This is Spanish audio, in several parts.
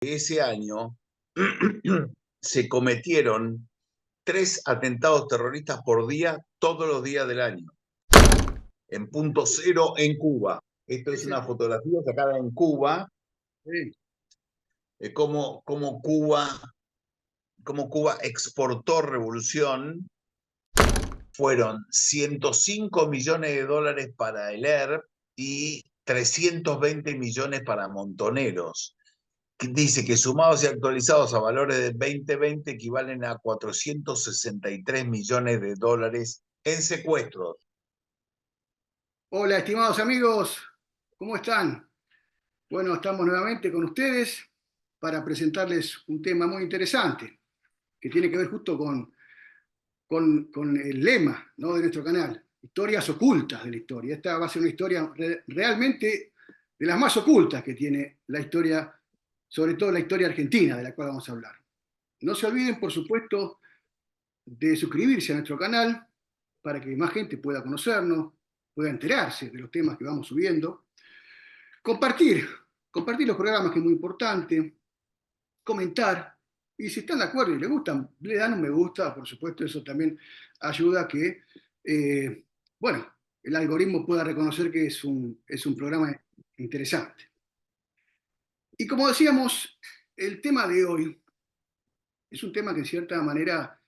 ese año se cometieron 3 atentados terroristas por día, todos los días del año, en punto cero en Cuba. Esto es una fotografía sacada en Cuba, Sí. cómo Cuba exportó revolución. Fueron 105 millones de dólares para el ERP y 320 millones para Montoneros. Dice que sumados y actualizados a valores de 2020 equivalen a 463 millones de dólares en secuestros. Hola, estimados amigos, ¿cómo están? Bueno, estamos nuevamente con ustedes para presentarles un tema muy interesante que tiene que ver justo con el lema, ¿no?, de nuestro canal, historias ocultas de la historia. Esta va a ser una historia realmente de las más ocultas que tiene la historia, sobre todo la historia argentina de la cual vamos a hablar. No se olviden, por supuesto, de suscribirse a nuestro canal para que más gente pueda conocernos, pueda enterarse de los temas que vamos subiendo. Compartir los programas, que es muy importante, comentar, y si están de acuerdo y les gustan, le dan un me gusta, por supuesto, eso también ayuda a que, bueno, el algoritmo pueda reconocer que es un programa interesante. Y como decíamos, el tema de hoy es un tema que en cierta manera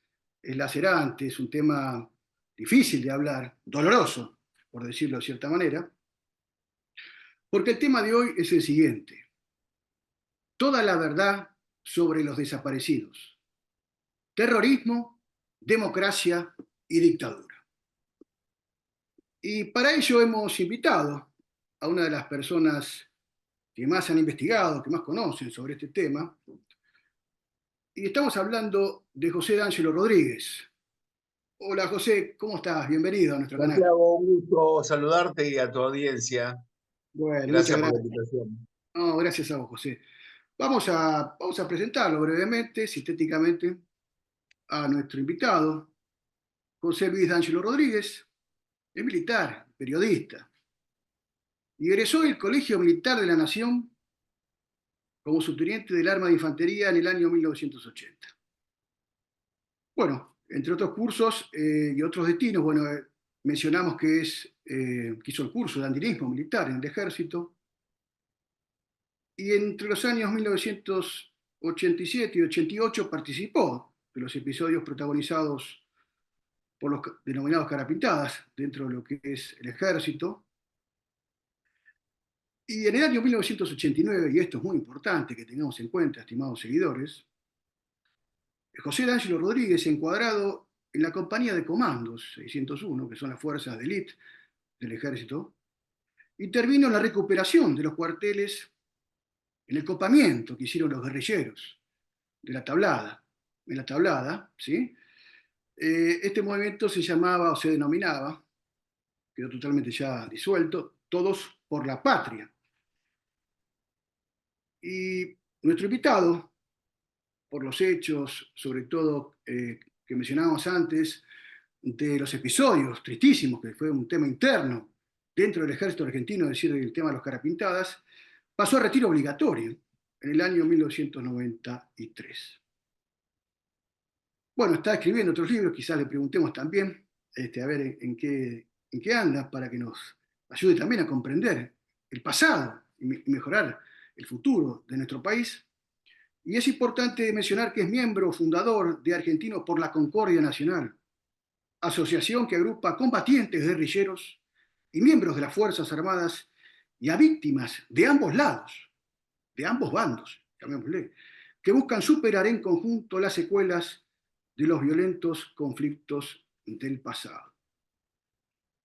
es lacerante, es un tema difícil de hablar, doloroso, por decirlo de cierta manera, porque el tema de hoy es el siguiente: toda la verdad sobre los desaparecidos, terrorismo, democracia y dictadura. Y para ello hemos invitado a una de las personas que más han investigado, que más conocen sobre este tema, y estamos hablando de José D'Angelo Rodríguez. Hola José, ¿cómo estás? Bienvenido a nuestro canal. Santiago, un gusto saludarte y a tu audiencia. Bueno, muchas Gracias por la gracias. invitación. No, gracias a vos, José. Vamos a presentarlo brevemente, sintéticamente, a nuestro invitado, José Luis D'Angelo Rodríguez. Es militar, periodista, y egresó del Colegio Militar de la Nación como subteniente del Arma de Infantería en el año 1980. Bueno, entre otros cursos y otros destinos, bueno, mencionamos que hizo el curso de andinismo militar en el Ejército, y entre los años 1987 y 88 participó de los episodios protagonizados por los denominados carapintadas dentro de lo que es el Ejército. Y en el año 1989, y esto es muy importante que tengamos en cuenta, estimados seguidores, José D'Angelo Rodríguez, encuadrado en la compañía de comandos 601, que son las fuerzas de élite del ejército, intervino en la recuperación de los cuarteles, en el copamiento que hicieron los guerrilleros de la Tablada. En la Tablada, ¿sí? Este movimiento se llamaba o se denominaba, quedó totalmente ya disuelto, Todos por la Patria. Y nuestro invitado, por los hechos, sobre todo que mencionábamos antes, de los episodios tristísimos, que fue un tema interno dentro del ejército argentino, es decir, el tema de los carapintadas, pasó a retiro obligatorio en el año 1993. Bueno, está escribiendo otros libros, quizás le preguntemos también a ver en qué anda, para que nos ayude también a comprender el pasado y mejorar el futuro de nuestro país. Y es importante mencionar que es miembro fundador de Argentinos por la Concordia Nacional, asociación que agrupa combatientes guerrilleros y miembros de las Fuerzas Armadas y a víctimas de ambos lados, de ambos bandos, llamémosle, que buscan superar en conjunto las secuelas de los violentos conflictos del pasado.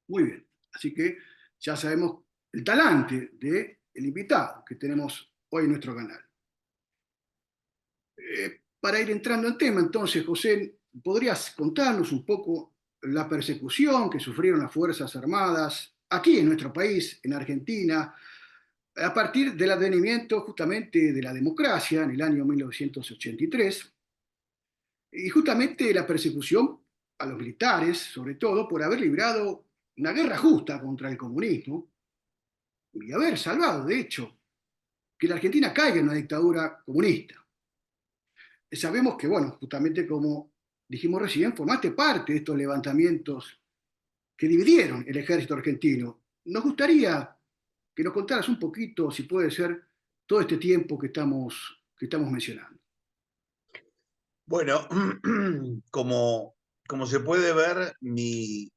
Muy bien, así que ya sabemos el talante del invitado que tenemos hoy en nuestro canal. Para ir entrando en tema, entonces, José, ¿podrías contarnos un poco la persecución que sufrieron las Fuerzas Armadas aquí en nuestro país, en Argentina, a partir del advenimiento justamente de la democracia en el año 1983, y justamente la persecución a los militares, sobre todo por haber librado una guerra justa contra el comunismo y haber salvado, de hecho, que la Argentina caiga en una dictadura comunista. Sabemos que, bueno, justamente como dijimos recién, formaste parte de estos levantamientos que dividieron el ejército argentino. Nos gustaría que nos contaras un poquito, si puede ser, todo este tiempo que estamos mencionando. Bueno, como se puede ver, mi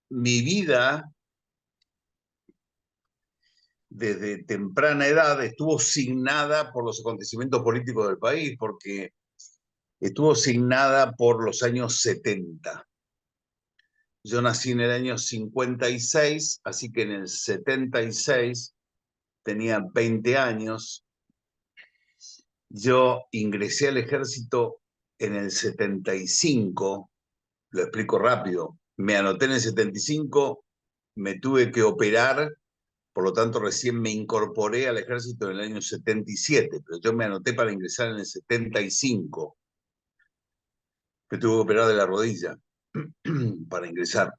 vida desde temprana edad estuvo signada por los acontecimientos políticos del país, porque estuvo signada por los años 70. Yo nací en el año 56, así que en el 76 tenía 20 años. Yo ingresé al ejército en el 75, lo explico rápido. Me anoté en el 75, me tuve que operar, por lo tanto recién me incorporé al ejército en el año 77, pero yo me anoté para ingresar en el 75, que tuve que operar de la rodilla para ingresar.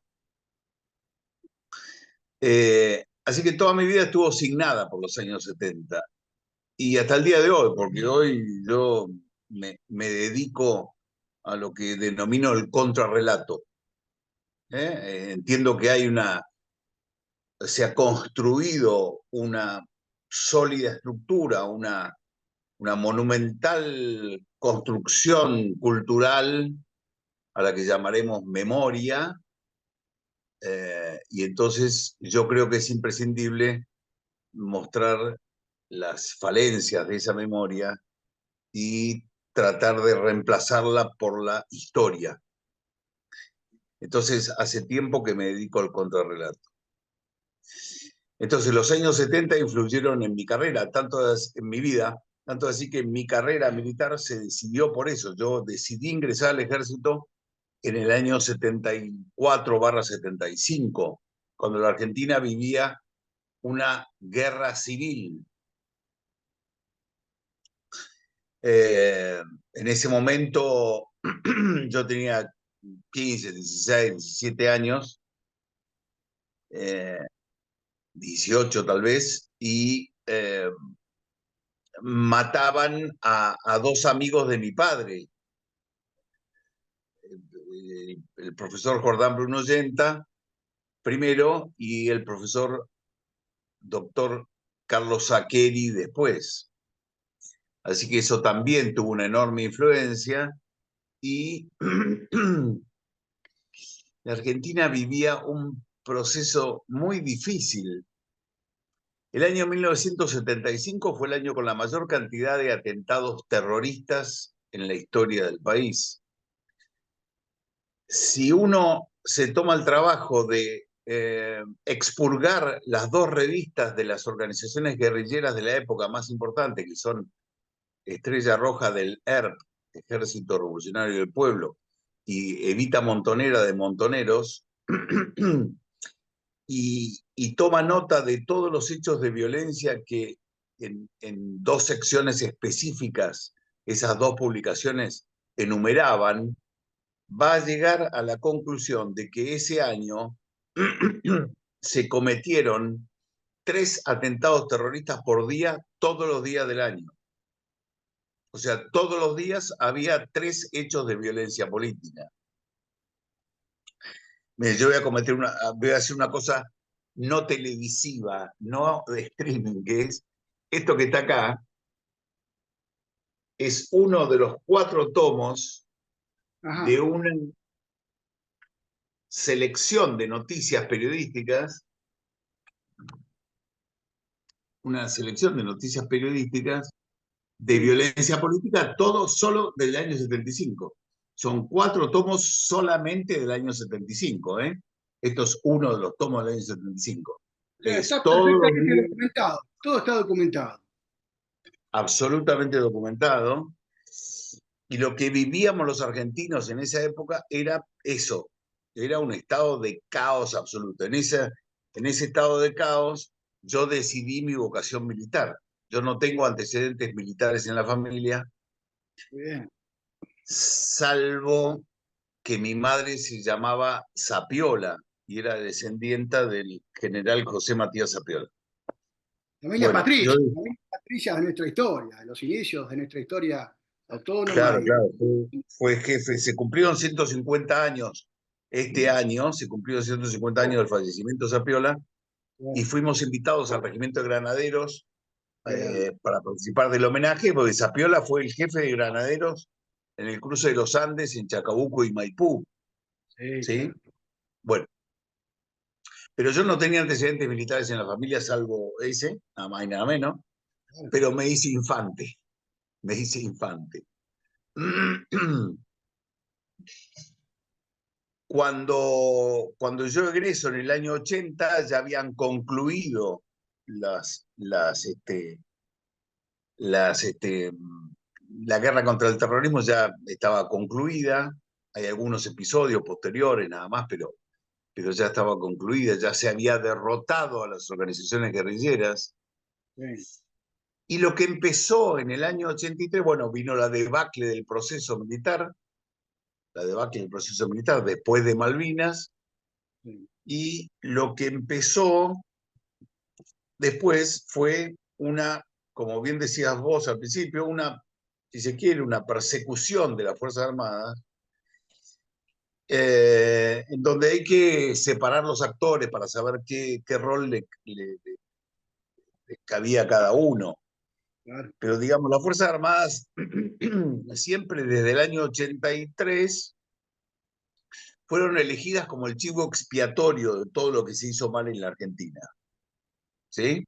Así que toda mi vida estuvo signada por los años 70 y hasta el día de hoy, porque hoy yo me dedico a lo que denomino el contrarrelato. Entiendo que se ha construido una sólida estructura, una monumental construcción cultural a la que llamaremos memoria, y entonces yo creo que es imprescindible mostrar las falencias de esa memoria y tratar de reemplazarla por la historia. Entonces, hace tiempo que me dedico al contrarrelato. Entonces, los años 70 influyeron en mi carrera, en mi vida, tanto así que mi carrera militar se decidió por eso. Yo decidí ingresar al ejército en el año 74/75, cuando la Argentina vivía una guerra civil. En ese momento yo tenía 15, 16, 17 años, 18 tal vez, y mataban a dos amigos de mi padre, el profesor Jordán Bruno Yenta primero y el profesor doctor Carlos Saqueri después. Así que eso también tuvo una enorme influencia y la Argentina vivía un proceso muy difícil. El año 1975 fue el año con la mayor cantidad de atentados terroristas en la historia del país. Si uno se toma el trabajo de expurgar las dos revistas de las organizaciones guerrilleras de la época más importantes, que son Estrella Roja del ERP, Ejército Revolucionario del Pueblo, y Evita Montonera de Montoneros, y toma nota de todos los hechos de violencia que en dos secciones específicas esas dos publicaciones enumeraban, va a llegar a la conclusión de que ese año se cometieron 3 atentados terroristas por día, todos los días del año. O sea, todos los días había 3 hechos de violencia política. Mire, yo voy a hacer una cosa no televisiva, no de streaming, que es esto que está acá, es uno de los 4 tomos de Ajá. una selección de noticias periodísticas, de violencia política, todo solo del año 75. Son 4 tomos solamente del año 75, ¿eh? Esto es uno de los tomos del año 75. Es Está todos los perfectamente días, documentado, todo está documentado. absolutamente documentado. Y lo que vivíamos los argentinos en esa época era eso, era un estado de caos absoluto. En ese estado de caos yo decidí mi vocación militar. Yo no tengo antecedentes militares en la familia, Muy bien. salvo que mi madre se llamaba Sapiola y era descendienta del general José Matías Sapiola. Bueno, familia patricia de nuestra historia, de los inicios de nuestra historia autónoma claro, y claro, fue jefe, se cumplieron 150 años este año, se cumplieron 150 años del fallecimiento de Zapiola, y bueno, fuimos invitados al Regimiento de Granaderos qué grande. para participar del homenaje, porque Zapiola fue el jefe de granaderos en el cruce de los Andes en Chacabuco y Maipú, Sí, ¿sí? claro, Bueno, pero yo no tenía antecedentes militares en la familia, salvo ese, nada más y nada menos, claro. pero me hice infante, me hice infante. Cuando yo egreso en el año 80, ya habían concluido las, las, este, las, este, la guerra contra el terrorismo ya estaba concluida. Hay algunos episodios posteriores nada más, pero ya estaba concluida, ya se había derrotado a las organizaciones guerrilleras. Sí, Y lo que empezó en el año 83, bueno, vino la debacle del proceso militar, la debacle del proceso militar después de Malvinas, sí, y lo que empezó después fue una, como bien decías vos al principio, una, si se quiere, una persecución de las Fuerzas Armadas, en donde hay que separar los actores para saber qué rol le cabía a cada uno. claro. Pero digamos, las Fuerzas Armadas siempre desde el año 83 fueron elegidas como el chivo expiatorio de todo lo que se hizo mal en la Argentina, ¿sí?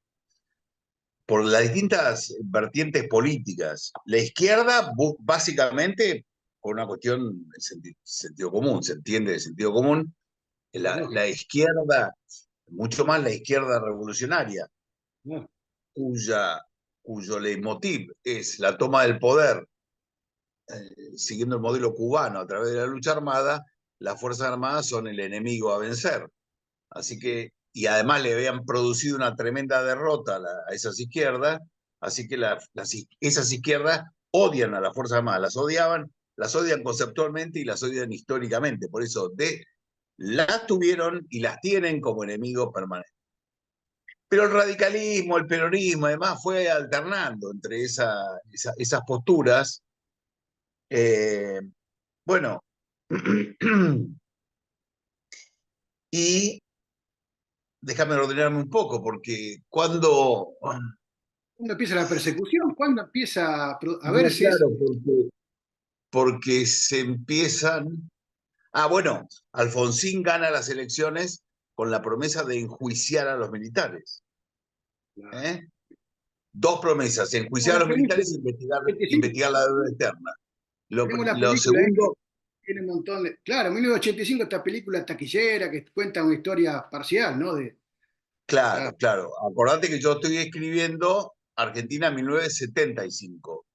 Por las distintas vertientes políticas. La izquierda, básicamente, por una cuestión de sentido común, se entiende de sentido común, Es la lógico. izquierda, mucho más la izquierda revolucionaria, No, cuya, cuyo leitmotiv es la toma del poder siguiendo el modelo cubano a través de la lucha armada, las Fuerzas Armadas son el enemigo a vencer. Así que, y además le habían producido una tremenda derrota a esas izquierdas, así que esas izquierdas odian a las Fuerzas Armadas, las odian conceptualmente y las odian históricamente. Por eso las tuvieron y las tienen como enemigos permanentes. Pero el radicalismo, el peronismo, además, fue alternando entre esas posturas. Eh, bueno, y déjame ordenarme un poco, porque ¿cuándo empieza la persecución? ¿Cuándo empieza a no, verse eso? claro, porque se empiezan. Ah, bueno, Alfonsín gana las elecciones con la promesa de enjuiciar a los militares. Claro. ¿Eh? Dos promesas, Tenemos enjuiciar a la los película, militares e investigar, 85, investigar la deuda externa. tenemos la Lo película ahí que segundo, tiene un montón de... Claro, 1985 esta película taquillera que cuenta una historia parcial, ¿no? claro, Claro, claro. Acordate que yo estoy escribiendo Argentina 1975.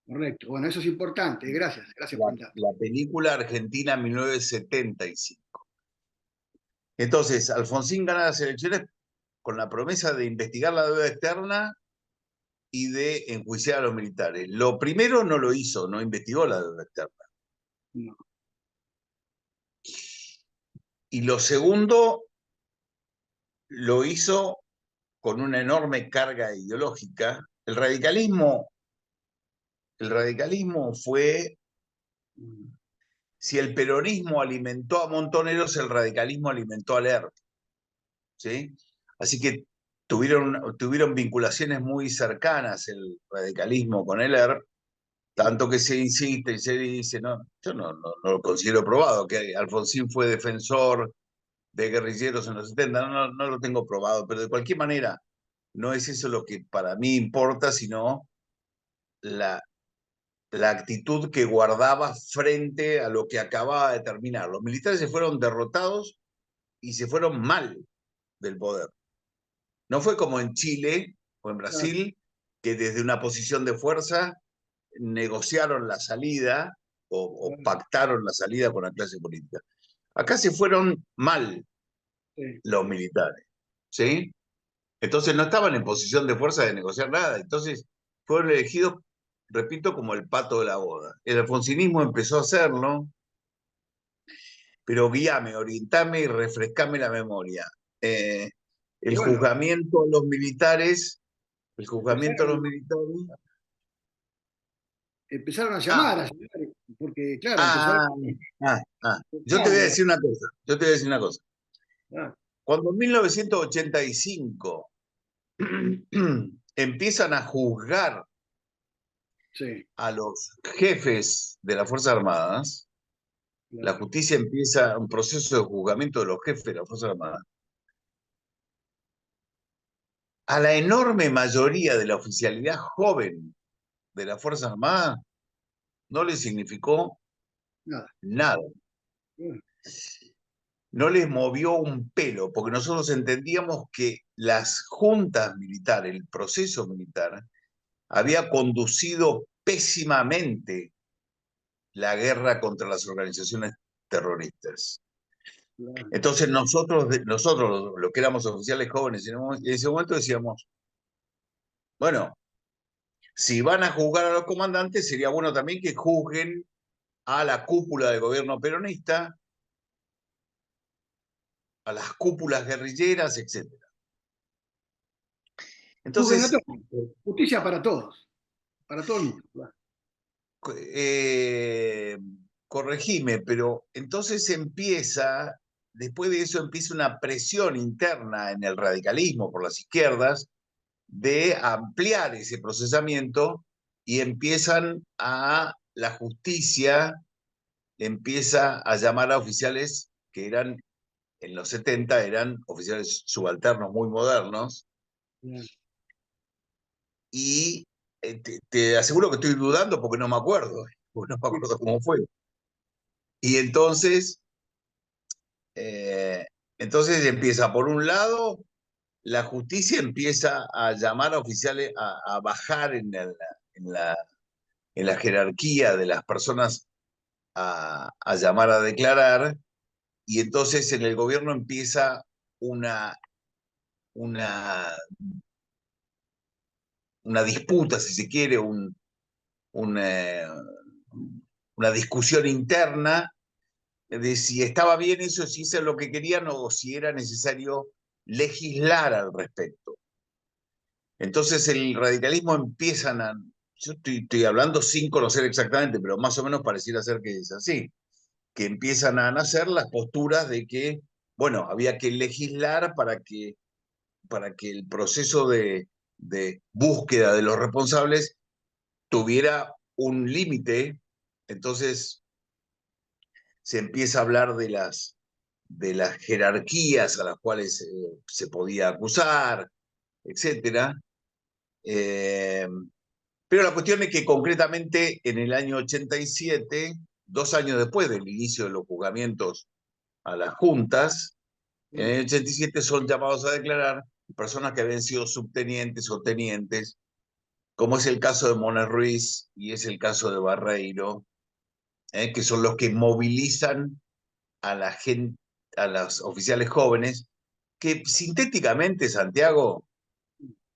correcto. Bueno, eso es importante. Gracias, gracias La, por el dato. la película Argentina 1975. Entonces, Alfonsín gana las elecciones con la promesa de investigar la deuda externa y de enjuiciar a los militares. Lo primero no lo hizo, no investigó la deuda externa. No, Y lo segundo lo hizo con una enorme carga ideológica. El radicalismo fue, si el peronismo alimentó a Montoneros, el radicalismo alimentó a Lerner, ¿sí? Así que tuvieron vinculaciones muy cercanas el radicalismo con el ERP, tanto que se insiste y se dice, no, yo no lo considero probado, que Alfonsín fue defensor de guerrilleros en los 70, no lo tengo probado, pero de cualquier manera no es eso lo que para mí importa, sino la, la actitud que guardaba frente a lo que acababa de terminar. Los militares se fueron derrotados y se fueron mal del poder. No fue como en Chile o en claro, Brasil, que desde una posición de fuerza negociaron la salida o claro, pactaron la salida con la clase política. Acá se fueron mal sí. los militares, ¿sí? Entonces no estaban en posición de fuerza de negociar nada. Entonces fueron elegidos, repito, como el pato de la boda. El alfonsinismo empezó a hacerlo, pero guíame, orientame y refrescame la memoria. Y El bueno, juzgamiento a los militares El juzgamiento de los militares. Empezaron Ah, a llamar, porque claro, empezaron ah, ah. Yo te voy a a... decir una cosa. Yo te voy a decir una cosa. Ah, Cuando en 1985 empiezan a juzgar sí, a los jefes de las Fuerzas Armadas, la claro. justicia empieza un proceso de juzgamiento de los jefes de las Fuerzas Armadas. A la enorme mayoría de la oficialidad joven de las Fuerzas Armadas no le significó Nada. nada, Bueno, no les movió un pelo, porque nosotros entendíamos que las juntas militares, el proceso militar, había conducido pésimamente la guerra contra las organizaciones terroristas. claro. Entonces nosotros los que éramos oficiales jóvenes en ese momento decíamos, bueno, si van a juzgar a los comandantes, sería bueno también que juzguen a la cúpula del gobierno peronista, a las cúpulas guerrilleras, etc. Juzguen a Entonces, todos. Justicia para todo el mundo. Claro. eh, corregime, pero entonces después de eso empieza una presión interna en el radicalismo por las izquierdas de ampliar ese procesamiento y la justicia empieza a llamar a oficiales que en los 70 eran oficiales subalternos muy modernos, Claro. y te aseguro que estoy dudando porque no me acuerdo, porque no me acuerdo cómo fue. Y eh, entonces empieza, por un lado, la justicia empieza a llamar a oficiales a bajar en la, en la jerarquía de las personas a llamar a declarar, y entonces en el gobierno empieza una, una, una disputa, si se quiere, un, una discusión interna de si estaba bien eso, si eso es lo que querían o si era necesario legislar al respecto. Entonces el radicalismo yo estoy hablando sin conocer exactamente, pero más o menos pareciera ser que es así, que empiezan a nacer las posturas de que, bueno, había que legislar para que el proceso de búsqueda de los responsables tuviera un límite. Entonces se empieza a hablar de las jerarquías a las cuales se podía acusar, etcétera. Eh, pero la cuestión es que concretamente en el año 87, 2 años después del inicio de los juzgamientos a las juntas, en el 87 son llamados a declarar personas que habían sido subtenientes o tenientes, como es el caso de Mona Ruiz y es el caso de Barreiro, que son los que movilizan a la gente, a los oficiales jóvenes, que sintéticamente, Santiago,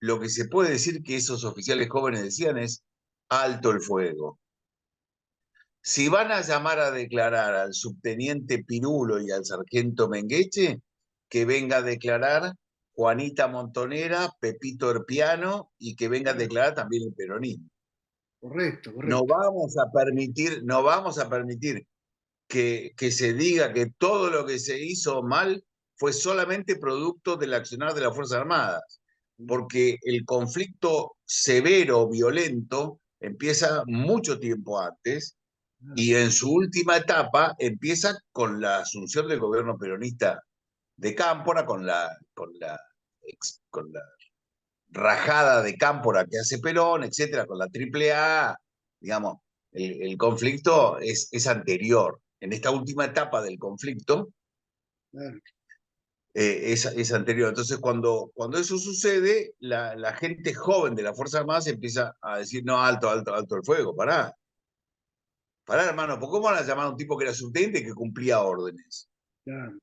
lo que se puede decir que esos oficiales jóvenes decían es alto el fuego. Si van a llamar a declarar al subteniente Pirulo y al sargento Mengueche, que venga a declarar Juanita Montonera, Pepito Erpiano, y que venga a declarar también el peronismo. Correcto, No correcto. vamos a permitir, no vamos a permitir que se diga que todo lo que se hizo mal fue solamente producto del accionar de las Fuerzas Armadas, porque el conflicto severo, violento, empieza mucho tiempo antes y en su última etapa empieza con la asunción del gobierno peronista de Cámpora, con la rajada de Cámpora que hace Perón, etcétera, con la AAA, digamos, el conflicto es anterior. En esta última etapa del conflicto Claro. es anterior. Entonces, cuando eso sucede, la gente joven de las Fuerzas Armadas empieza a decir, no, alto, alto, alto el fuego, pará, hermano, ¿por cómo van a llamar a un tipo que era subteniente y que cumplía órdenes? Claro.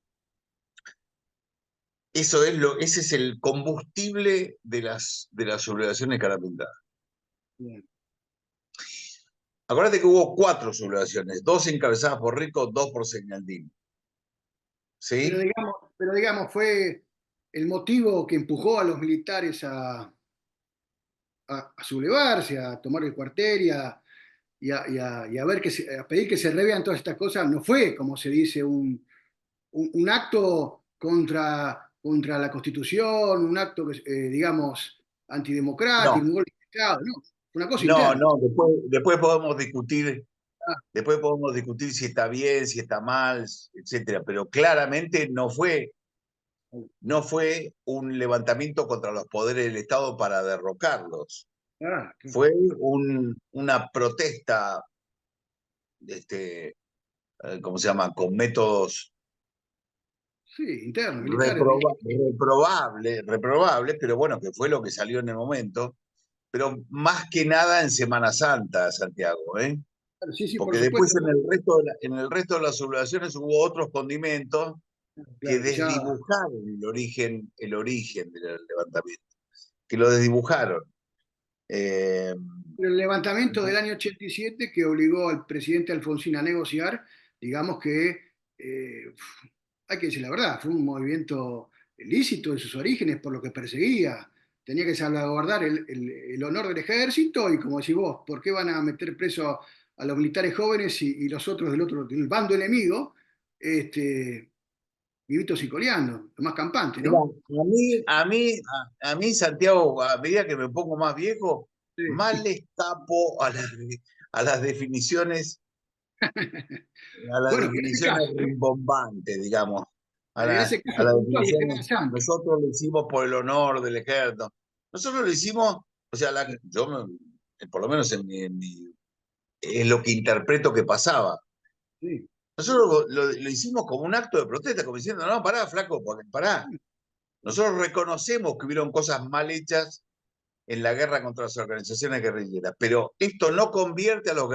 Ese es el combustible de las sublevaciones carapintadas. Claro. Acuérdate que hubo 4 sublevaciones, 2 encabezadas por Rico, 2 por Señaldín. ¿Sí? Pero digamos, fue el motivo que empujó a los militares a sublevarse, a tomar el cuartel y a ver a pedir que se revean todas estas cosas, no fue, como se dice, un acto contra la Constitución, un acto, digamos, antidemocrático, No, un golpe de Estado, no, fue una cosa no, interna. no, después podemos discutir. Ah, Después podemos discutir si está bien, si está mal, etcétera, pero claramente no fue un levantamiento contra los poderes del Estado para derrocarlos. ah, Fue una protesta, este, ¿cómo se llama? Con métodos sí, internos, militares. reprobables, pero bueno, que fue lo que salió en el momento. Pero más que nada en Semana Santa, Santiago, ¿eh? Claro, sí, sí, por Porque después supuesto, en el resto de las celebraciones hubo otros condimentos que claro, que ya desdibujaron el origen del levantamiento, que lo desdibujaron. Eh, el levantamiento del año 87 que obligó al presidente Alfonsín a negociar, digamos que, hay que decir la verdad, fue un movimiento lícito en sus orígenes por lo que perseguía. Tenía que salvaguardar el honor del ejército y como decís vos, ¿por qué van a meter preso a los militares jóvenes y los otros del bando enemigo, este, vivitos y coleando, lo más campante, Mirá, ¿no? a mí, Santiago, a medida que me pongo más viejo, más Sí. les tapo a las definiciones, a las Bueno, pero en ese definiciones caso, ¿eh? rimbombantes, digamos, a En la, ese a caso las puntual de Semana definiciones. Santa. Nosotros lo hicimos por el honor del ejército. Nosotros lo hicimos, o sea, por lo menos es lo que interpreto que pasaba. Sí. Nosotros lo hicimos como un acto de protesta, como diciendo, no, pará, flaco, pará. Nosotros reconocemos que hubieron cosas mal hechas en la guerra contra las organizaciones guerrilleras, pero esto no convierte los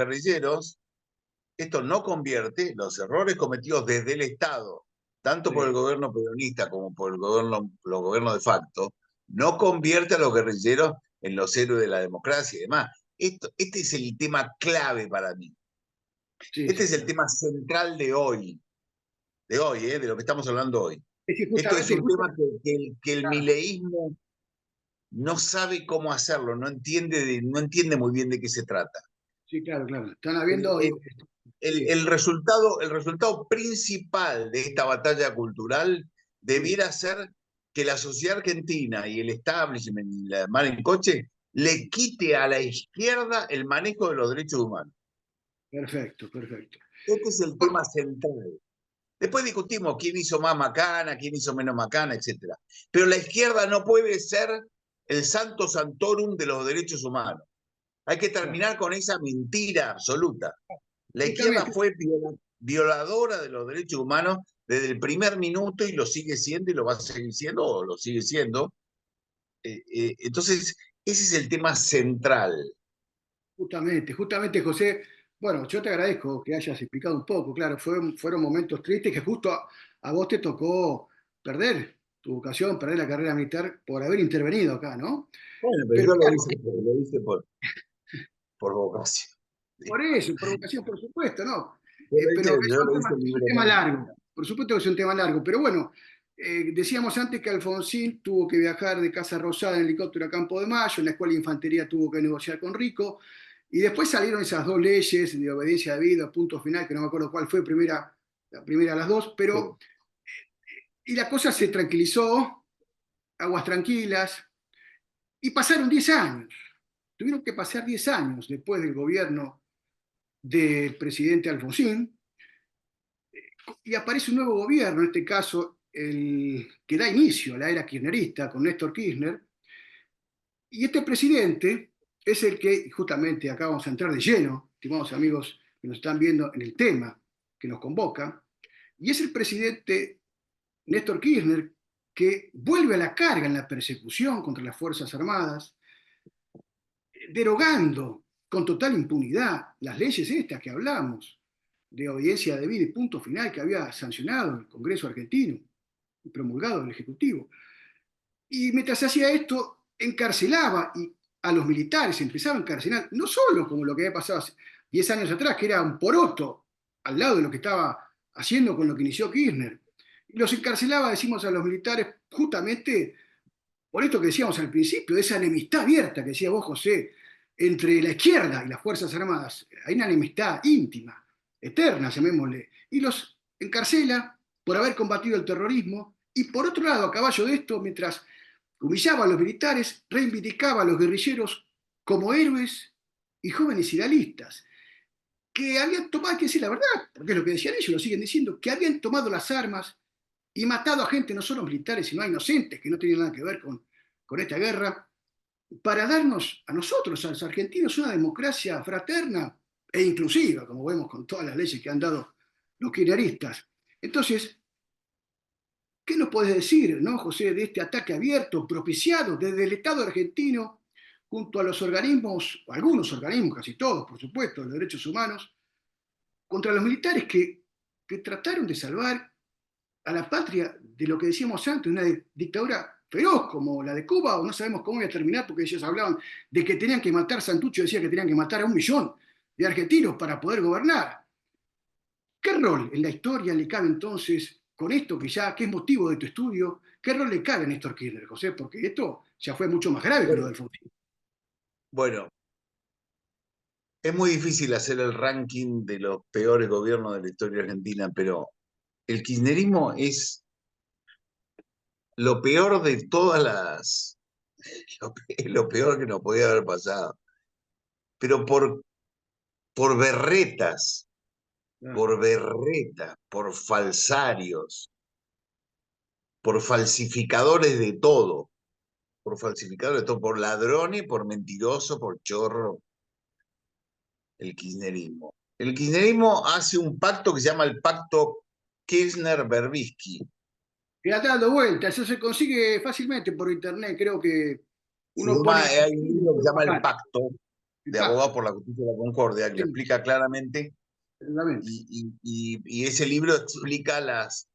errores cometidos desde el Estado, tanto por el Sí. gobierno peronista como por los gobiernos de facto, no convierte a los guerrilleros en los héroes de la democracia y demás. Este es el tema clave para mí. Sí, Este sí, es el claro. tema central de hoy, de lo que estamos hablando hoy. Es que Esto es justamente, un tema que el claro, mileísmo no sabe cómo hacerlo, no entiende muy bien de qué se trata. sí, claro, claro. Están El, habiendo, el- el- sí, el resultado principal de esta batalla cultural sí, debiera ser que la sociedad argentina y el establishment y la mar en coche le quite a la izquierda el manejo de los derechos humanos. perfecto, perfecto. Este es el tema central. Después discutimos quién hizo más macana, quién hizo menos macana, etcétera. Pero la izquierda no puede ser el santo santorum de los derechos humanos. Hay que Claro. terminar con esa mentira absoluta. La izquierda Justamente, fue violadora de los derechos humanos desde el primer minuto y lo sigue siendo y lo va a seguir siendo o lo sigue siendo. Entonces, ese es el tema central. justamente, José, bueno, yo te agradezco que hayas explicado un poco, claro, fueron momentos tristes que justo a vos te tocó perder tu vocación, perder la carrera militar por haber intervenido acá, ¿no? Bueno, pero Pero yo lo claro, hice, por vocación. por eso, por vocación, por supuesto, ¿no? Pero Yo lo hice es un tema libremente. largo, por supuesto que es un tema largo, pero bueno, decíamos antes que Alfonsín tuvo que viajar de Casa Rosada en helicóptero a Campo de Mayo, en la Escuela de Infantería tuvo que negociar con Rico, y después salieron esas dos leyes de obediencia debida, punto final, que no me acuerdo cuál fue, la primera de las dos, Sí. pero, y la cosa se tranquilizó, aguas tranquilas, y pasaron 10 años. Tuvieron que pasar 10 años después del gobierno del presidente Alfonsín, y aparece un nuevo gobierno, en este caso el que da inicio a la era kirchnerista con Néstor Kirchner, y este presidente es el que, justamente acá vamos a entrar de lleno, estimados amigos que nos están viendo en el tema que nos convoca, y es el presidente Néstor Kirchner que vuelve a la carga en la persecución contra las Fuerzas Armadas, derogando con total impunidad las leyes estas que hablamos, de obediencia debida y punto final que había sancionado el Congreso argentino y promulgado el Ejecutivo. Y mientras hacía esto, encarcelaba a los militares, empezaba a encarcelar, no solo como lo que había pasado hace 10 años atrás, que era un poroto al lado de lo que estaba haciendo con lo que inició Kirchner. Y los encarcelaba, decimos, a los militares justamente por esto que decíamos al principio, de esa enemistad abierta que decía vos, José, entre la izquierda y las Fuerzas Armadas. Hay una enemistad íntima, eterna, llamémosle, y los encarcela por haber combatido el terrorismo, y por otro lado, a caballo de esto, mientras humillaba a los militares, reivindicaba a los guerrilleros como héroes y jóvenes idealistas, que habían tomado, hay que decir la verdad, porque es lo que decían ellos, lo siguen diciendo, que habían tomado las armas y matado a gente, no solo militares, sino a inocentes, que no tenían nada que ver con esta guerra, para darnos a nosotros, a los argentinos, una democracia fraterna e inclusiva, como vemos con todas las leyes que han dado los kirchneristas. Entonces, ¿qué nos puedes decir, no, José, de este ataque abierto, propiciado desde el Estado argentino, junto a los organismos, algunos organismos, casi todos, por supuesto, de derechos humanos, contra los militares que trataron de salvar a la patria de lo que decíamos antes, una dictadura feroz como la de Cuba, o no sabemos cómo iba a terminar, porque ellos hablaban de que tenían que matar, Santucho decía que tenían que matar a 1 millón de argentinos para poder gobernar. ¿Qué rol en la historia le cabe entonces, con esto que es motivo de tu estudio, qué rol le cabe a Néstor Kirchner, José? Porque esto ya fue mucho más grave que lo del Fujimori. Bueno, es muy difícil hacer el ranking de los peores gobiernos de la historia argentina, pero el kirchnerismo es lo peor de todas las... Lo peor que nos podía haber pasado. Pero berretas, Claro. por berretas, por falsarios, por falsificadores de todo, por falsificadores de todo, por ladrones, por mentirosos, por chorro, el kirchnerismo. El kirchnerismo hace un pacto que se llama el pacto Kirchner-Berbisky. Que ha dado vuelta, eso se consigue fácilmente por internet, creo que uno pone Hay un libro que se llama El el Pacto, de pacto, Abogados por la Justicia y la Concordia, que lo sí, explica claramente, exactamente. y ese libro explica las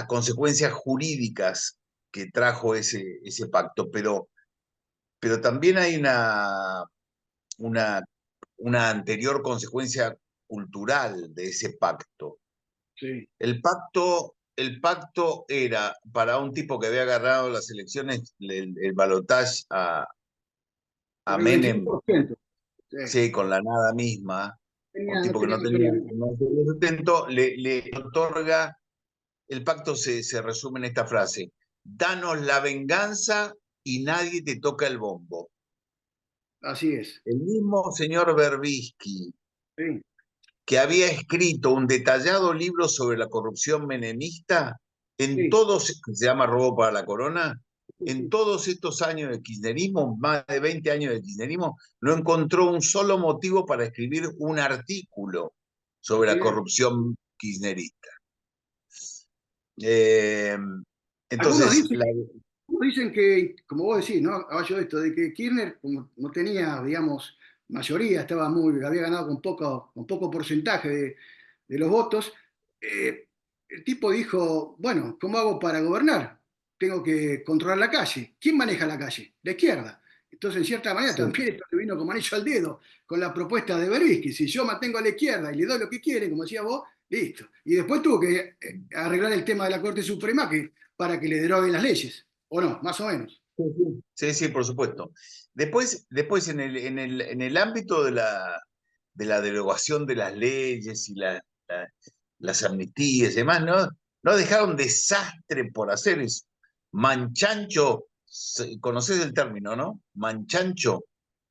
consecuencias jurídicas que trajo ese pacto, pero también hay una, una anterior consecuencia cultural de ese pacto. Sí. El pacto era para un tipo que había ganado las elecciones, el balotaje a Con el Menem, 25%. Sí. sí, con la nada misma, un No tipo que tenía no tenía, mayoría. no tenía sustento, le otorga, el pacto se resume en esta frase: danos la venganza y nadie te toca el bombo. Así es. El mismo señor Berbisky, Sí, que había escrito un detallado libro sobre la corrupción menemista, sí, que se llama Robo para la Corona, sí, en sí. todos estos años de kirchnerismo, más de 20 años de kirchnerismo, no encontró un solo motivo para escribir un artículo sobre Así la es. corrupción kirchnerista. Eh, Algunos entonces, dicen, algunos dicen que, como vos decís, ¿no? A caballo de esto, de que Kirchner, como no tenía, digamos, mayoría, había ganado con poco porcentaje de los votos, el tipo dijo, bueno, ¿cómo hago para gobernar? Tengo que controlar la calle. ¿Quién maneja la calle? La izquierda. Entonces, en cierta manera, sí, también esto le vino como anillo al dedo con la propuesta de Berbisky. Si yo mantengo a la izquierda y le doy lo que quiere, como decía vos, listo. Y después tuvo que arreglar el tema de la Corte Suprema para que le deroguen las leyes. ¿O no? Más o menos. sí, sí, por supuesto. Después en el ámbito de la derogación de las leyes y las amnistías y demás, no dejaron desastre por hacer. Manchancho, conoces el término, ¿no? Manchancho.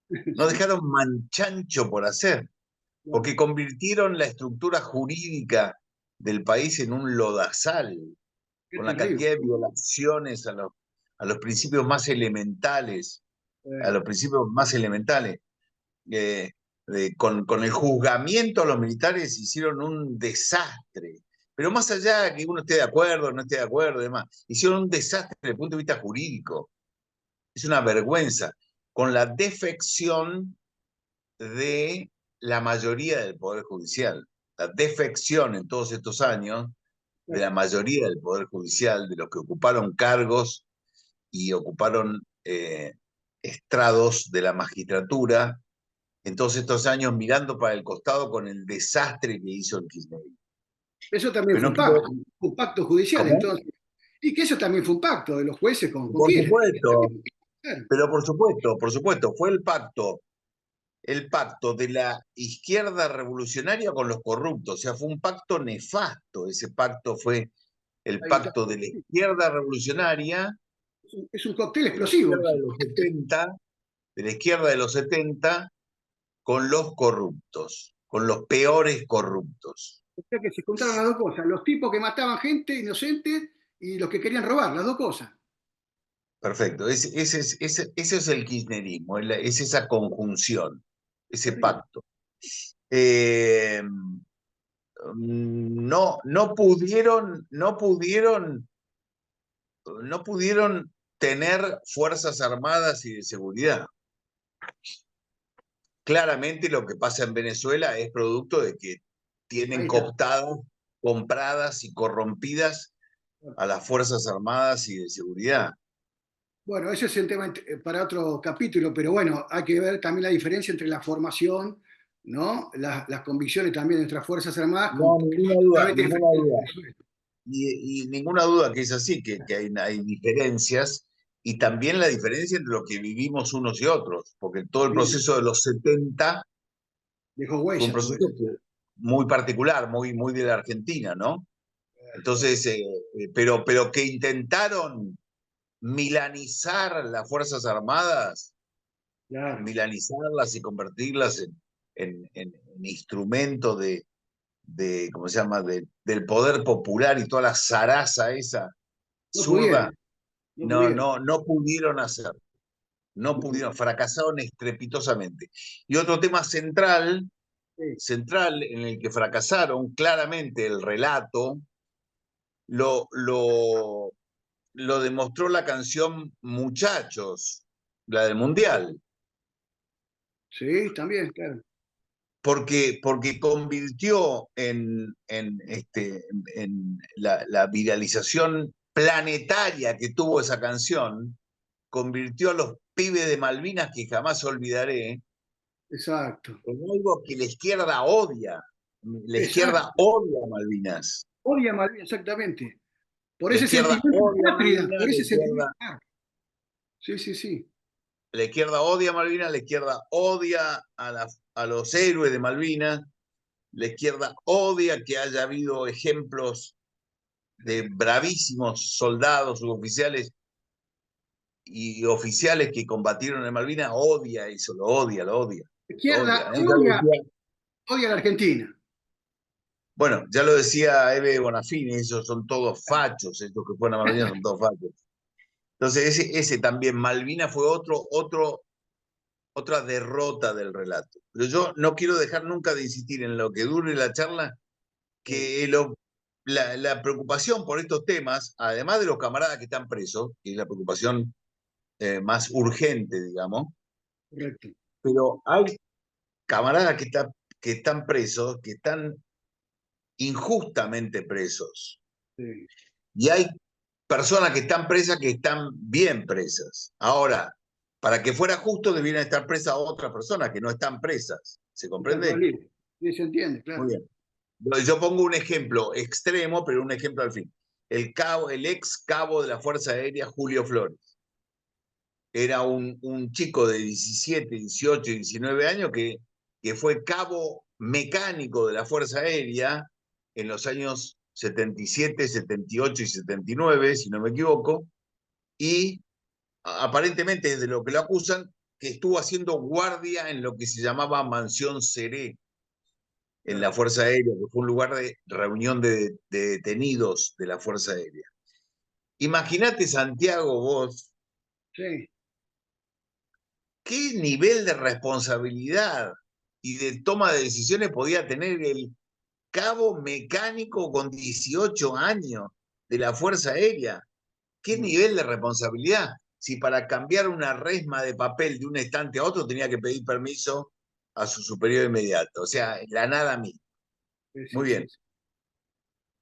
No Sí, dejaron manchancho por hacer, claro. porque convirtieron la estructura jurídica del país en un lodazal, Qué con la terrible. cantidad de violaciones a los principios más elementales, a Eh, los principios más elementales. Eh, con el juzgamiento a los militares hicieron un desastre. Pero más allá de que uno esté de acuerdo, no esté de acuerdo, y demás, hicieron un desastre desde el punto de vista jurídico. Es una vergüenza. Con la defección de la mayoría del Poder Judicial. La defección en todos estos años de la mayoría del Poder Judicial, de los que ocuparon cargos y ocuparon estrados de la magistratura en todos estos años, mirando para el costado con el desastre que hizo el kirchnerismo. Eso también Pero fue no quiero... un pacto judicial, ¿Cómo? entonces. Y que eso también fue un pacto de los jueces con Por Kirchner. supuesto, Claro, pero por supuesto, fue el pacto de la izquierda revolucionaria con los corruptos. O sea, fue un pacto nefasto. Ese pacto fue el ahí está. pacto de la izquierda revolucionaria, Es un cóctel de la explosivo izquierda de eso. los 70, de la izquierda de los 70, con los corruptos, con los peores corruptos. O sea que se juntaron las dos cosas, los tipos que mataban gente inocente y los que querían robar, las dos cosas. Perfecto. Ese es el kirchnerismo, es esa conjunción, ese Sí, pacto. Eh, no pudieron tener fuerzas armadas y de seguridad. Claramente lo que pasa en Venezuela es producto de que ahí tienen está. cooptadas, compradas y corrompidas a las fuerzas armadas y de seguridad. Bueno, ese es el tema para otro capítulo, pero bueno, hay que ver también la diferencia entre la formación, ¿no? Las convicciones también de nuestras Fuerzas Armadas, No, que ninguna son duda, totalmente ninguna diferentes de duda. Venezuela. Y ninguna duda que es así, que hay diferencias, y también la diferencia entre lo que vivimos unos y otros, porque todo el Sí, proceso de los 70 dejó fue un huella todo proceso eso. muy particular, muy de la Argentina, ¿no? Entonces, pero que intentaron milanizar las Fuerzas Armadas, Claro. milanizarlas y convertirlas en instrumento ¿cómo se llama?, del poder popular y toda la zaraza esa No zurda. pudieron, no No, pudieron. no, no pudieron hacer, no No pudieron, pudieron. fracasaron estrepitosamente. Y otro tema central, Sí, central en el que fracasaron claramente el relato, lo, lo, lo demostró la canción Muchachos, la del Mundial, sí, también, claro. porque convirtió en la viralización planetaria que tuvo esa canción, convirtió a los pibes de Malvinas, que jamás olvidaré, Exacto. en algo que la izquierda odia. La izquierda Exacto. odia a Malvinas. Odia a Malvinas, exactamente. Por La ese izquierda sentimiento odia a patria, Malvinas, por ese sentimiento. Ah, sí, sí, sí. la izquierda odia a Malvinas, la izquierda odia a los héroes de Malvinas, la izquierda odia que haya habido ejemplos de bravísimos soldados, suboficiales y oficiales que combatieron en Malvinas, odia eso, lo odia, lo odia, La lo odia. izquierda Ya lo decía, odia a la Argentina. bueno, ya lo decía Eve Bonafini, esos son todos fachos, estos que fueron a Malvinas son todos fachos. Entonces, ese también, Malvinas fue otra derrota del relato. Pero yo no quiero dejar nunca de insistir en lo que dure la charla, Sí, que la preocupación por estos temas, además de los camaradas que están presos, que es la preocupación más urgente, digamos, correcto. pero hay camaradas que están presos, que están injustamente presos. Sí. Y hay personas que están presas que están bien presas. Ahora, para que fuera justo, debieran estar presas otras personas que no están presas. ¿Se Están todos comprende? libres. Sí, se entiende, Muy claro. bien. Yo pongo un ejemplo extremo, pero un ejemplo al fin. El ex cabo de la Fuerza Aérea, Julio Flores, era un chico de 17, 18, 19 años que fue cabo mecánico de la Fuerza Aérea en los años 77, 78 y 79, si no me equivoco, y aparentemente desde lo que lo acusan, que estuvo haciendo guardia en lo que se llamaba Mansión Seré en la Claro. Fuerza Aérea, que fue un lugar de reunión de detenidos de la Fuerza Aérea. Imagínate, Santiago, vos, Sí. qué nivel de responsabilidad y de toma de decisiones podía tener el cabo mecánico con 18 años de la Fuerza Aérea. ¿Qué No, nivel de responsabilidad? Si para cambiar una resma de papel de un estante a otro tenía que pedir permiso a su superior inmediato. O sea, la nada misma. sí, Muy sí, sí. bien.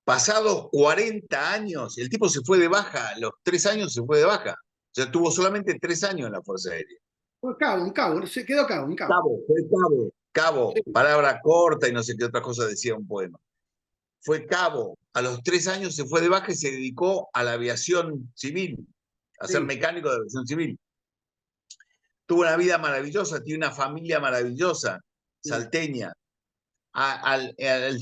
Pasados 40 años, el tipo se fue de baja, a los 3 años se fue de baja. O sea, tuvo solamente 3 años en la Fuerza Aérea. Fue cabo, un cabo, se quedó cabo, un cabo. Cabo, fue cabo. Sí, Cabo, palabra corta y no sé qué otra cosa decía un poema. fue cabo. A los 3 años se fue de baja y se dedicó a la aviación civil, a ser Sí, mecánico de aviación civil. Tuvo una vida maravillosa, tiene una familia maravillosa, sí. salteña. Al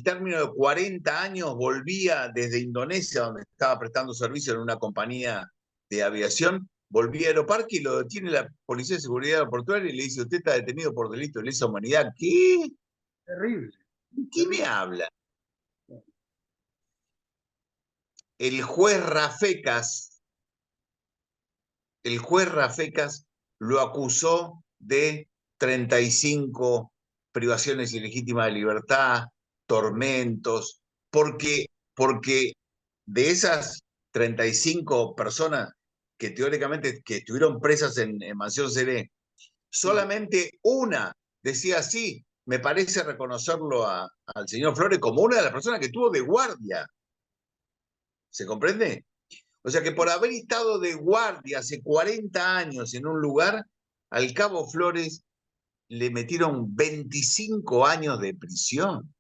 término de 40 años volvía desde Indonesia, donde estaba prestando servicio en una compañía de aviación, volvía a Aeroparque y lo detiene la Policía de Seguridad Aeroportuaria y le dice, usted está detenido por delito de lesa humanidad. ¿Qué? Terrible, ¿De qué me terrible. habla? El juez Rafecas, el juez Rafecas lo acusó de 35 privaciones ilegítimas de libertad, tormentos, porque de esas 35 personas que teóricamente que estuvieron presas en Mansión Seré, Sí. solamente una decía sí, me parece reconocerlo al señor Flores como una de las personas que estuvo de guardia. ¿Se comprende? O sea que por haber estado de guardia hace 40 años en un lugar, al cabo Flores le metieron 25 años de prisión.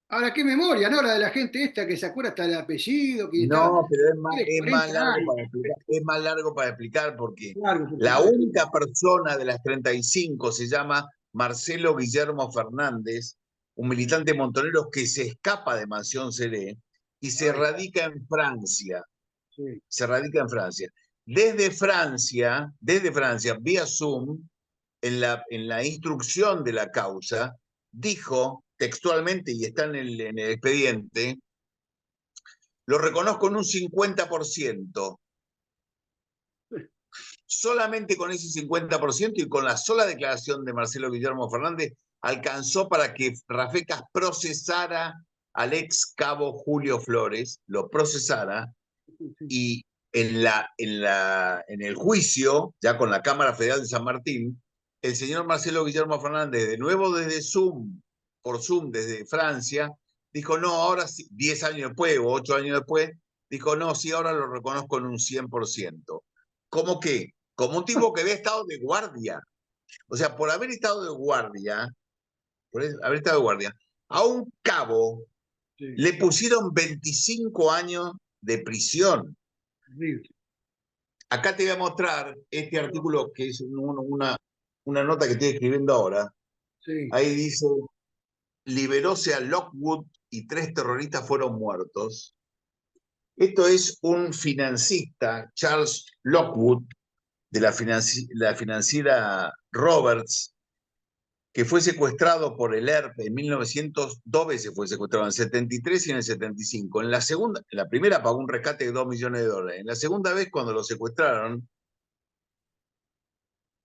Ahora, qué memoria, ¿no? La de la gente esta que se acuerda hasta el apellido, que está. No, pero Tiene es más 40 largo años. para explicar, es más largo para explicar porque Claro, por la supuesto. única persona de las 35 se llama Marcelo Guillermo Fernández, un militante montonero que se escapa de Mansión Seré y se Ahí está. radica en Francia. Sí. Se radica en Francia. Desde Francia, vía Zoom, en la instrucción de la causa, dijo textualmente, y está en el expediente, lo reconozco en un 50%. Solamente con ese 50% y con la sola declaración de Marcelo Guillermo Fernández alcanzó para que Rafecas procesara al ex cabo Julio Flores, lo procesara, Sí, sí. y en el juicio, ya con la Cámara Federal de San Martín, el señor Marcelo Guillermo Fernández, de nuevo desde Zoom, por Zoom desde Francia, dijo, no, ahora sí, 10 años después o 8 años después, dijo, no, sí, ahora lo reconozco en un 100%. ¿Cómo qué? Como un tipo que había estado de guardia. O sea, por haber estado de guardia, haber estado de guardia, a un cabo Sí. le pusieron 25 años de prisión. Horrible. Acá te voy a mostrar este artículo que es una nota que estoy escribiendo ahora. Sí. Ahí dice, liberóse a Lockwood y 3 terroristas fueron muertos. Esto es un financista, Charles Lockwood, de la financiera Roberts, que fue secuestrado por el ERP en 1900, 2 veces fue secuestrado, en el 73 y en el 75. En la primera pagó un rescate de 2 millones de dólares. En la segunda vez, cuando lo secuestraron,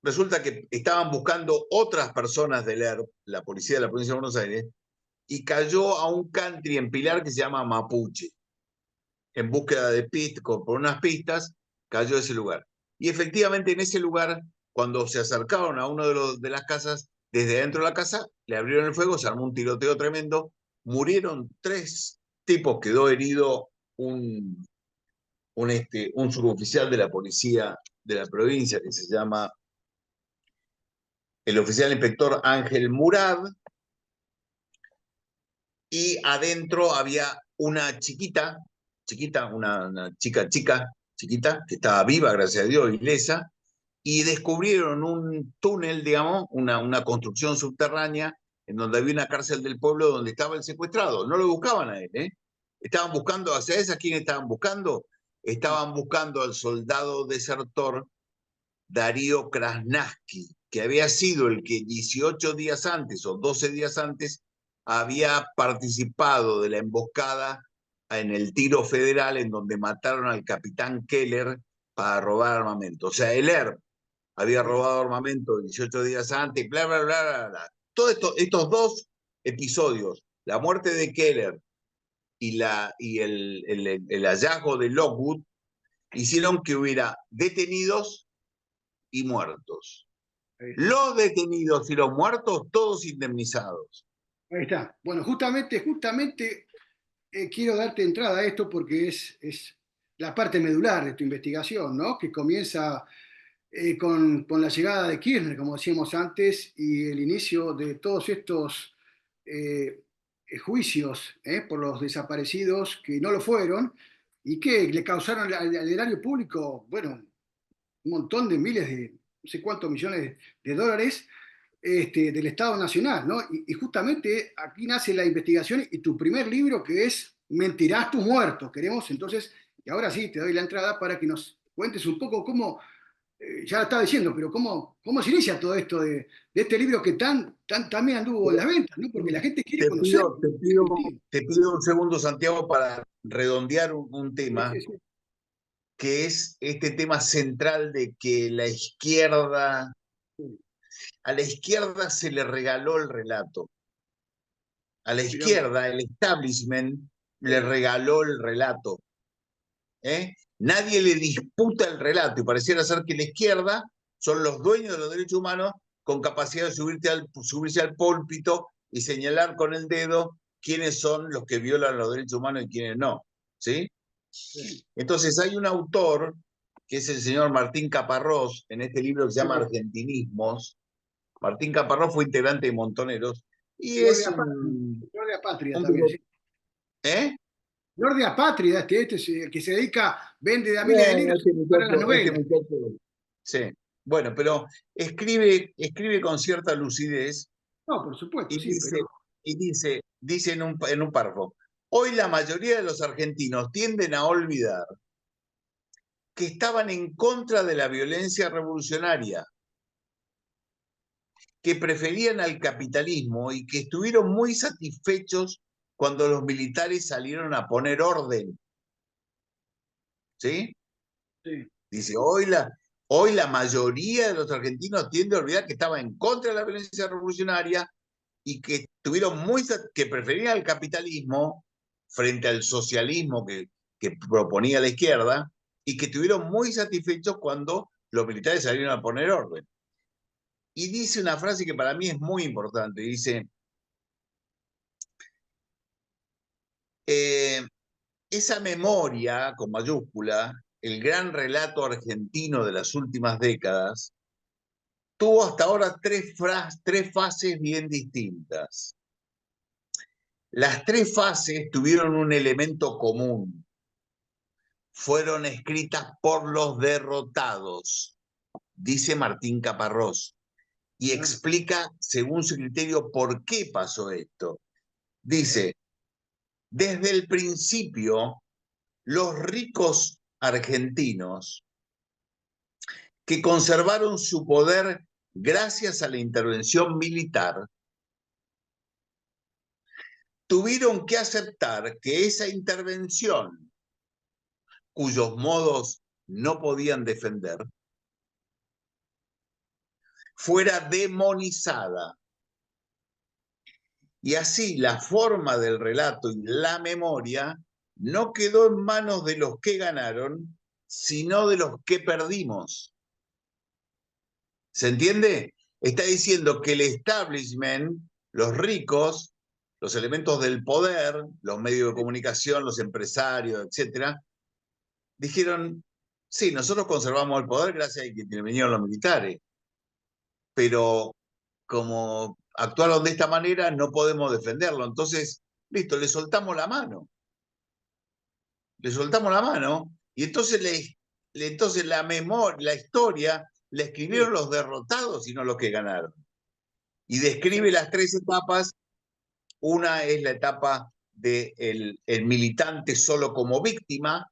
resulta que estaban buscando otras personas del ERP, la policía de la provincia de Buenos Aires, y cayó a un country en Pilar que se llama Mapuche. En búsqueda de por unas pistas, cayó a ese lugar. Y efectivamente en ese lugar, cuando se acercaron a uno de las casas, desde dentro de la casa, le abrieron el fuego, se armó un tiroteo tremendo, murieron 3 tipos, quedó herido un suboficial de la policía de la provincia que se llama el oficial inspector Ángel Murad, y adentro había una una chiquita, que estaba viva, gracias a Dios, ilesa, y descubrieron un túnel, digamos, una construcción subterránea, en donde había una cárcel del pueblo donde estaba el secuestrado. No lo buscaban a él, ¿eh? Estaban buscando, ¿hacia esa quién estaban buscando? Estaban buscando al soldado desertor Darío Krasnaski, que había sido el que 18 días antes o 12 días antes había participado de la emboscada en el tiro federal en donde mataron al capitán Keller para robar armamento. O sea, el ERP había Sí. robado armamento 18 días antes, bla, bla, bla, bla, bla. Todos estos 2 episodios, la muerte de Keller y el hallazgo de Lockwood, hicieron que hubiera detenidos y muertos. Ahí está. Los detenidos y los muertos, todos indemnizados. Ahí está. Bueno, justamente quiero darte entrada a esto porque es la parte medular de tu investigación, ¿no? Que comienza con la llegada de Kirchner, como decíamos antes, y el inicio de todos estos eh, juicios por los desaparecidos que no lo fueron y que le causaron al erario público, bueno, un montón de miles de, no sé cuántos millones de dólares del Estado Nacional, ¿no? Y justamente aquí nace la investigación y tu primer libro que es Mentirás tus muertos. Queremos entonces, y ahora sí, te doy la entrada para que nos cuentes un poco cómo, ya lo estaba diciendo, pero cómo se inicia todo esto de este libro que también anduvo en las ventas, ¿no? Porque la gente quiere Te conocer. pido, te pido, te pido un segundo, Santiago, para redondear un Sí, tema, sí, sí. que es este tema central de que la izquierda, a la izquierda se le regaló el relato. A la Mirá vos. izquierda, el establishment le Sí, regaló el relato. ¿Eh? Nadie le disputa el relato y pareciera ser que la izquierda son los dueños de los derechos humanos con capacidad de subirse al púlpito y señalar con el dedo quiénes son los que violan los derechos humanos y quiénes no. ¿Sí? sí. Entonces hay un autor, que es el señor Martín Caparrós, en este libro que se llama Argentinismos. Martín Caparrós fue integrante de Montoneros y Lord es de Patria, un... Lord de Patria un también, sí. ¿Eh? Lord de Patria, que se dedica, vende de a miles de Bien, libros para las este novelas. muchacho, sí. Bueno, pero escribe con cierta lucidez No, por supuesto, y sí, pero dice en un párrafo, hoy la mayoría de los argentinos tienden a olvidar que estaban en contra de la violencia revolucionaria, que preferían al capitalismo y que estuvieron muy satisfechos cuando los militares salieron a poner orden. ¿Sí? sí, Dice, hoy la mayoría de los argentinos tiende a olvidar que estaba en contra de la violencia revolucionaria y que que preferían el capitalismo frente al socialismo que proponía la izquierda y que estuvieron muy satisfechos cuando los militares salieron a poner orden. Y dice una frase que para mí es muy importante, dice, eh, esa memoria con mayúscula, el gran relato argentino de las últimas décadas, tuvo hasta ahora tres fases bien distintas. Las tres fases tuvieron un elemento común. Fueron escritas por los derrotados, dice Martín Caparrós, y ah, explica, según su criterio, por qué pasó esto. Dice, desde el principio, los ricos argentinos que conservaron su poder gracias a la intervención militar, tuvieron que aceptar que esa intervención, cuyos modos no podían defender, fuera demonizada. Y así la forma del relato y la memoria no quedó en manos de los que ganaron, sino de los que perdimos. ¿Se entiende? Está diciendo que el establishment, los ricos, los elementos del poder, los medios de comunicación, los empresarios, etcétera, dijeron, sí, nosotros conservamos el poder gracias a que intervinieron los militares, pero como actuaron de esta manera, no podemos defenderlo. Entonces, listo, le soltamos la mano, y entonces, entonces la memoria, la historia, la sí, escribieron los derrotados y no los que ganaron. Y o sea, describe las tres etapas. Una es la etapa del el militante solo como víctima.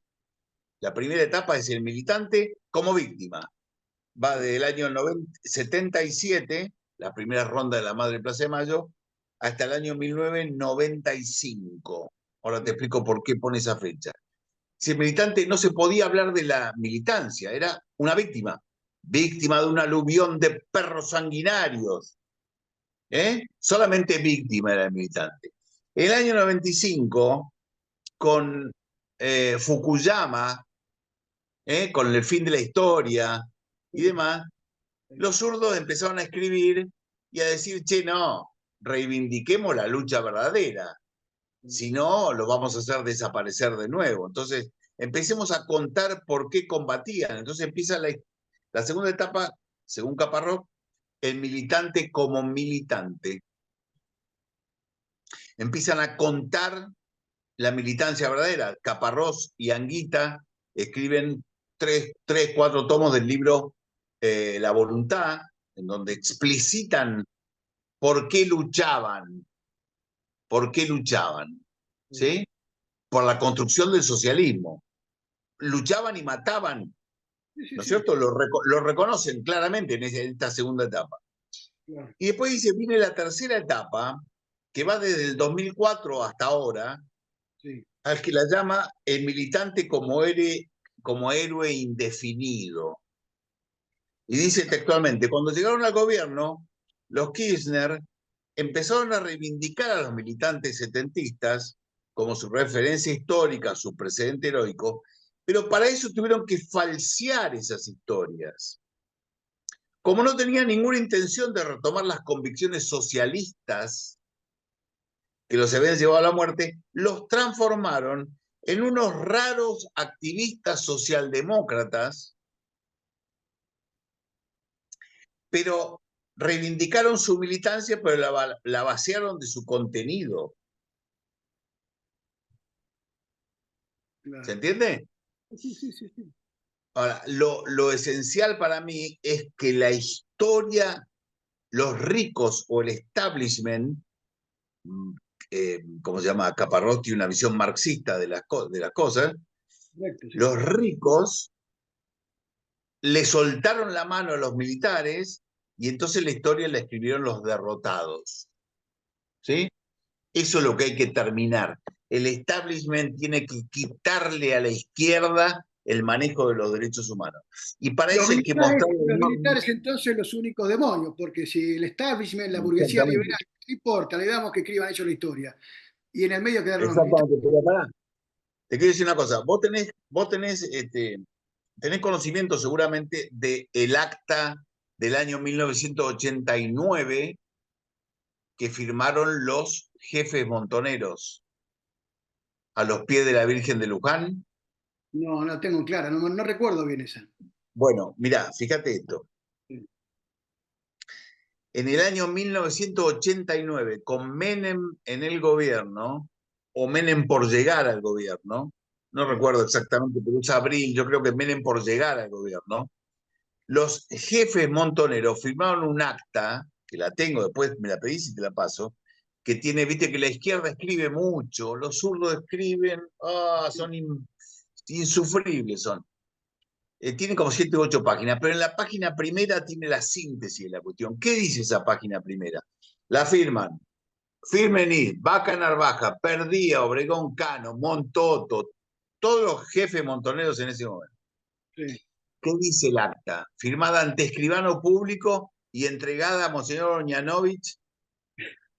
La primera etapa es el militante como víctima. Va sí, desde el año 77, la primera ronda de la Madre Plaza de Mayo, hasta el año 1995. Ahora te sí, explico por qué pone esa fecha. Si el militante no se podía hablar de la militancia, era una víctima, víctima de un aluvión de perros sanguinarios, ¿eh? Solamente víctima era el militante. El año 95, con Fukuyama, con el fin de la historia y sí, demás, sí, los zurdos empezaron a escribir y a decir, che, no, reivindiquemos la lucha verdadera, sí. si no, lo vamos a hacer desaparecer de nuevo. Entonces, empecemos a contar por qué combatían. Entonces empieza la segunda etapa, según Caparrós, el militante como militante. empiezan a contar la militancia verdadera. Caparrós y Anguita escriben cuatro tomos del libro La Voluntad, en donde explicitan por qué luchaban, ¿sí? Por la construcción del socialismo. Luchaban y mataban, ¿no es cierto? Lo reconocen claramente en esta segunda etapa. Claro. Y después dice, viene la tercera etapa, que va desde el 2004 hasta ahora, Sí. al que la llama el militante como héroe indefinido. Y dice textualmente, cuando llegaron al gobierno, los Kirchner empezaron a reivindicar a los militantes setentistas como su referencia histórica, su precedente heroico, pero para eso tuvieron que falsear esas historias. Como no tenían ninguna intención de retomar las convicciones socialistas que los habían llevado a la muerte, los transformaron en unos raros activistas socialdemócratas, pero reivindicaron su militancia, pero la vaciaron de su contenido. Claro. ¿Se entiende? Sí, sí, sí, sí. Ahora, lo esencial para mí es que la historia, los ricos o el establishment, ¿cómo se llama? Caparrós tiene una visión marxista de las cosas, Correcto, sí. los ricos le soltaron la mano a los militares y entonces la historia la escribieron los derrotados. ¿Sí? Eso es lo que hay que terminar. El establishment tiene que quitarle a la izquierda el manejo de los derechos humanos. Y para eso hay que mostrar... Los militares entonces los únicos demonios, porque si el establishment, la burguesía Exactamente. liberal, no importa, le damos que escriban ellos la historia. Y en el medio quedaron los militares. Exactamente, pero pará. Te quiero decir una cosa, tenés conocimiento seguramente del acta del año 1989 que firmaron los jefes montoneros a los pies de la Virgen de Luján. No, no tengo clara, no, no recuerdo bien esa. Bueno, mirá, fíjate esto. Sí. En el año 1989, con Menem en el gobierno, o Menem por llegar al gobierno, no Sí. recuerdo exactamente, pero es abril, yo creo que Menem por llegar al gobierno, los jefes montoneros firmaron un acta, que la tengo, después me la pedís y te la paso, que tiene, viste que la izquierda escribe mucho, los zurdos escriben, son insufribles son. Tiene como 7 u 8 páginas, pero en la página primera tiene la síntesis de la cuestión. ¿Qué dice esa página primera? La firman Firmenich, Vaca Narvaja, Perdía, Obregón Cano, Montoto, todos los jefes montoneros en ese momento. Sí. ¿Qué dice el acta? Firmada ante escribano público y entregada a Monseñor Oñanovich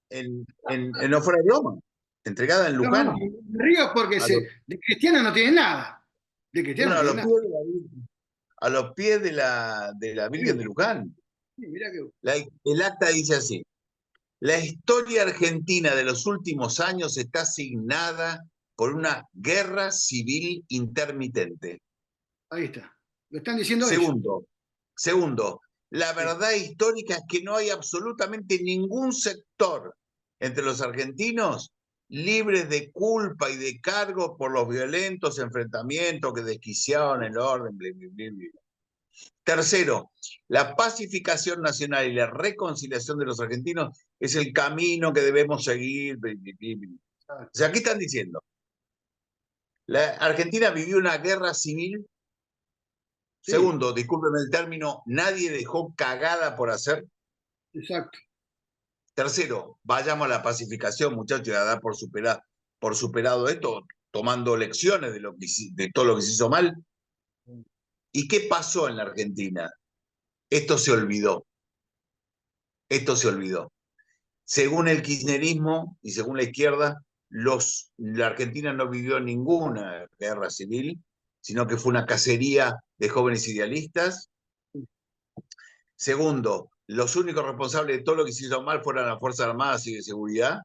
no fuera de broma, entregada en No, no, Luján. me río porque A los, de cristiano no tienen nada. De cristiano bueno, no tienen nada. a los pies de la Virgen de Sí, Luján. sí, mirá que... El acta dice así: la historia argentina de los últimos años está asignada por una guerra civil intermitente. Ahí está. Lo están diciendo ellos. Segundo, la Sí. verdad histórica es que no hay absolutamente ningún sector entre los argentinos libres de culpa y de cargo por los violentos enfrentamientos que desquiciaron el orden. Bla, bla, bla, bla. Tercero, la pacificación nacional y la reconciliación de los argentinos es el camino que debemos seguir. Bla, bla, bla, bla. O sea, ¿qué están diciendo? La Argentina vivió una guerra civil. Sí, Segundo, discúlpeme el término, nadie dejó cagada por hacer. exacto. Tercero, vayamos a la pacificación, muchachos, y a dar por superado esto, tomando lecciones de todo lo que se hizo mal. ¿Y qué pasó en la Argentina? Esto se olvidó. Esto se olvidó. Según el kirchnerismo y según la izquierda, la Argentina no vivió ninguna guerra civil, sino que fue una cacería de jóvenes idealistas. Segundo, los únicos responsables de todo lo que se hizo mal fueron las Fuerzas Armadas y de Seguridad.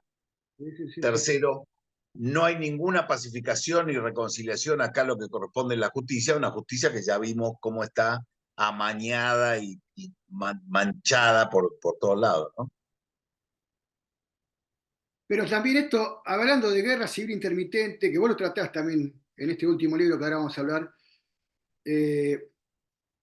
Sí, sí, sí, sí. Tercero, no hay ninguna pacificación ni reconciliación acá lo que corresponde en la justicia, una justicia que ya vimos cómo está amañada y manchada por todos lados, ¿no? Pero también esto, hablando de guerra civil intermitente, que vos lo tratás también en este último libro que ahora vamos a hablar, eh,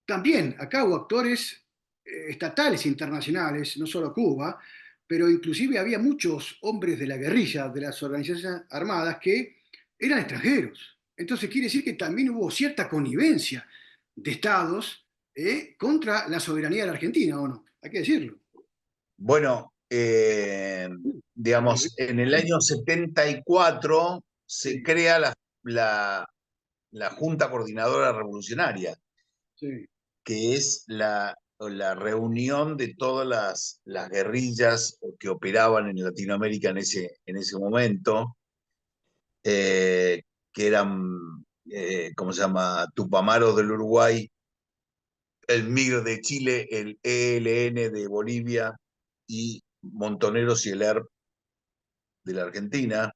también acá hubo actores estatales internacionales, no solo Cuba, pero inclusive había muchos hombres de la guerrilla, de las organizaciones armadas, que eran extranjeros. Entonces quiere decir que también hubo cierta connivencia de estados contra la soberanía de la Argentina, ¿o no? Hay que decirlo. Bueno, digamos, en el año 74 se Sí, crea la, la Junta Coordinadora Revolucionaria, sí, que es la reunión de todas las guerrillas que operaban en Latinoamérica en ese momento, que eran, ¿cómo se llama? Tupamaros del Uruguay, el MIR de Chile, el ELN de Bolivia y Montoneros y el ERP de la Argentina.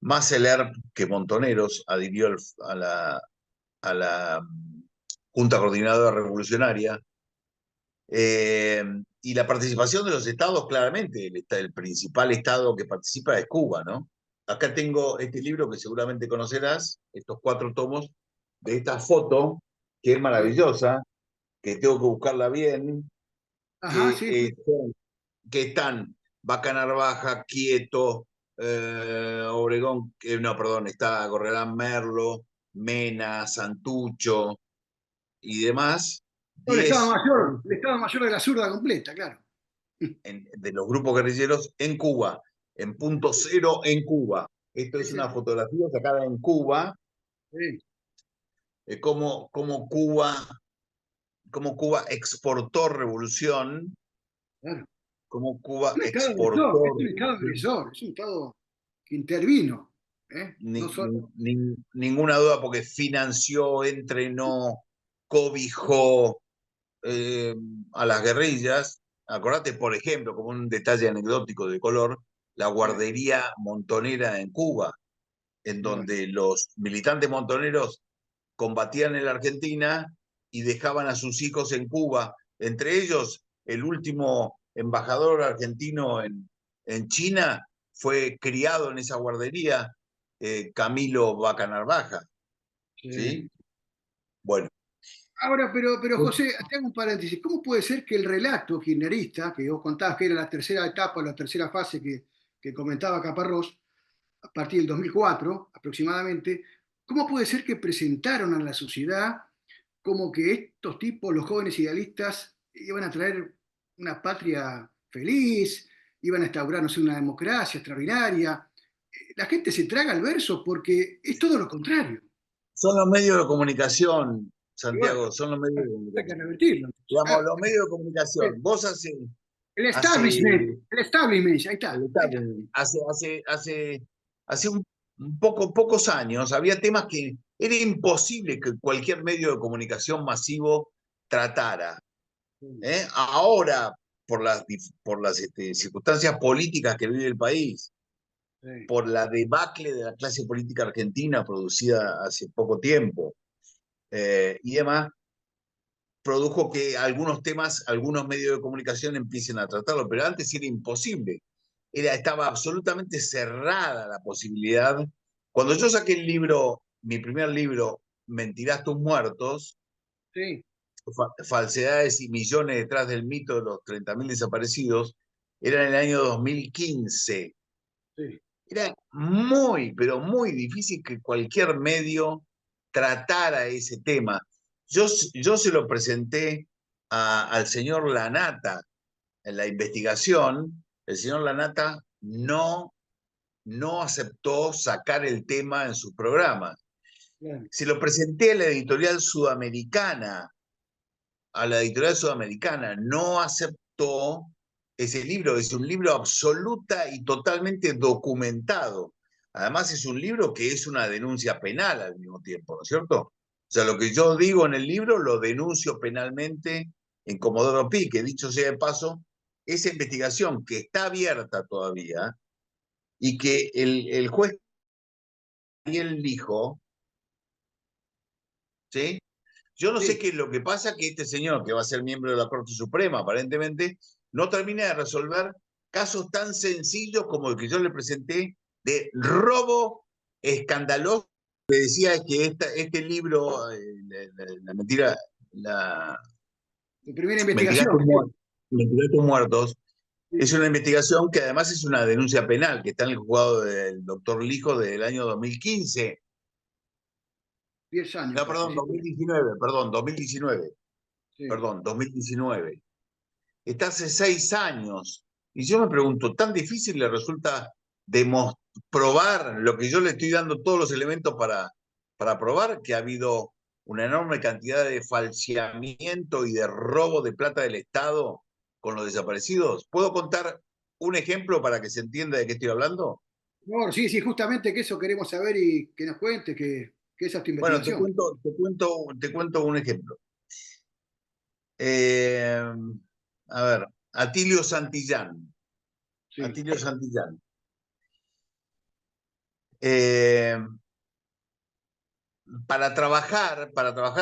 Más el ERP que Montoneros adhirió a la Junta Coordinadora Revolucionaria. Eh, y la participación de los estados, claramente, el principal estado que participa es Cuba, ¿no? Acá tengo este libro que seguramente conocerás, estos 4 tomos, de esta foto, que es sí. maravillosa, que tengo que buscarla bien, Ajá, que, sí, sí. que están Bacanar Baja, Quieto, Obregón, no, perdón, está Gorrerán Merlo, Mena, Santucho y demás, No, diez El Estado Mayor de la Zurda completa, claro. de los grupos guerrilleros en Cuba, en punto cero en Cuba. Esto Sí, es sí, una sí. fotografía sacada en Cuba, Sí, cómo Cuba exportó revolución, claro. cómo Cuba Un Estado agresor, exportó es un Estado revolución. agresor, es un Estado que intervino. No Ni- solo. ninguna duda porque financió, entrenó, cobijó eh, a las guerrillas. Acordate, por ejemplo, como un detalle anecdótico de color, la guardería montonera en Cuba, en Claro, donde los militantes montoneros combatían en la Argentina y dejaban a sus hijos en Cuba, entre ellos el último embajador argentino en China fue criado en esa guardería, Camilo Bacanar Baja, sí. ¿sí? Bueno, Ahora, pero José, te hago un paréntesis. ¿Cómo puede ser que el relato kirchnerista, que vos contabas que era la tercera etapa, la tercera fase que comentaba Caparrós, a partir del 2004 aproximadamente, cómo puede ser que presentaron a la sociedad como que estos tipos, los jóvenes idealistas, iban a traer una patria feliz, iban a instaurar, no sé, una democracia extraordinaria? La gente se traga el verso porque es todo lo contrario. son los medios de comunicación, Y bueno, Santiago, son los medios de hay que comunicación. revertirlo. Digamos, Claro, los medios de comunicación. Vos hace el establishment, ahí está, el ahí está. establishment. Hace pocos años había temas que era imposible que cualquier medio de comunicación masivo tratara. ¿Eh? Ahora, por las circunstancias políticas que vive el país, Sí, por la debacle de la clase política argentina producida hace poco tiempo y demás, produjo que algunos temas, algunos medios de comunicación empiecen a tratarlo, pero antes era imposible. Estaba absolutamente cerrada la posibilidad. Cuando yo saqué el libro, mi primer libro, Mentirás tus muertos, sí, falsedades y millones detrás del mito de los 30.000 desaparecidos, era en el año 2015. sí, Era muy, pero muy difícil que cualquier medio tratara ese tema. Yo se lo presenté al señor Lanata en la investigación. El señor Lanata no aceptó sacar el tema en su programa. claro, Se lo presenté a la editorial sudamericana, no aceptó ese libro, es un libro absoluta y totalmente documentado. Además es un libro que es una denuncia penal al mismo tiempo, ¿no es cierto? O sea, lo que yo digo en el libro lo denuncio penalmente en Comodoro Pi, que dicho sea de paso, esa investigación que está abierta todavía y que el juez Ariel dijo, ¿sí? Yo no sé sí. qué es lo que pasa, que este señor, que va a ser miembro de la Corte Suprema, aparentemente, no termina de resolver casos tan sencillos como el que yo le presenté de robo escandaloso. Me decía que este libro, la mentira, la Tu primera Mendigatos investigación. Muertos, Mendigatos Muertos, Sí, es sí. una investigación que además es una denuncia penal, que está en el juzgado del doctor Lijo del año 2015. 10 años No, casi, perdón, sí. 2019, perdón, 2019, Sí. perdón, 2019. Está hace 6 años. Y yo me pregunto, ¿tan difícil le resulta probar lo que yo le estoy dando todos los elementos para probar que ha habido una enorme cantidad de falseamiento y de robo de plata del Estado con los desaparecidos? ¿Puedo contar un ejemplo para que se entienda de qué estoy hablando? No, sí, sí, justamente que eso queremos saber y que nos cuentes que esa es tu Bueno, investigación. te cuento un ejemplo. Eh, a ver, Atilio Santillán. Sí, Atilio Santillán. Eh, para trabajar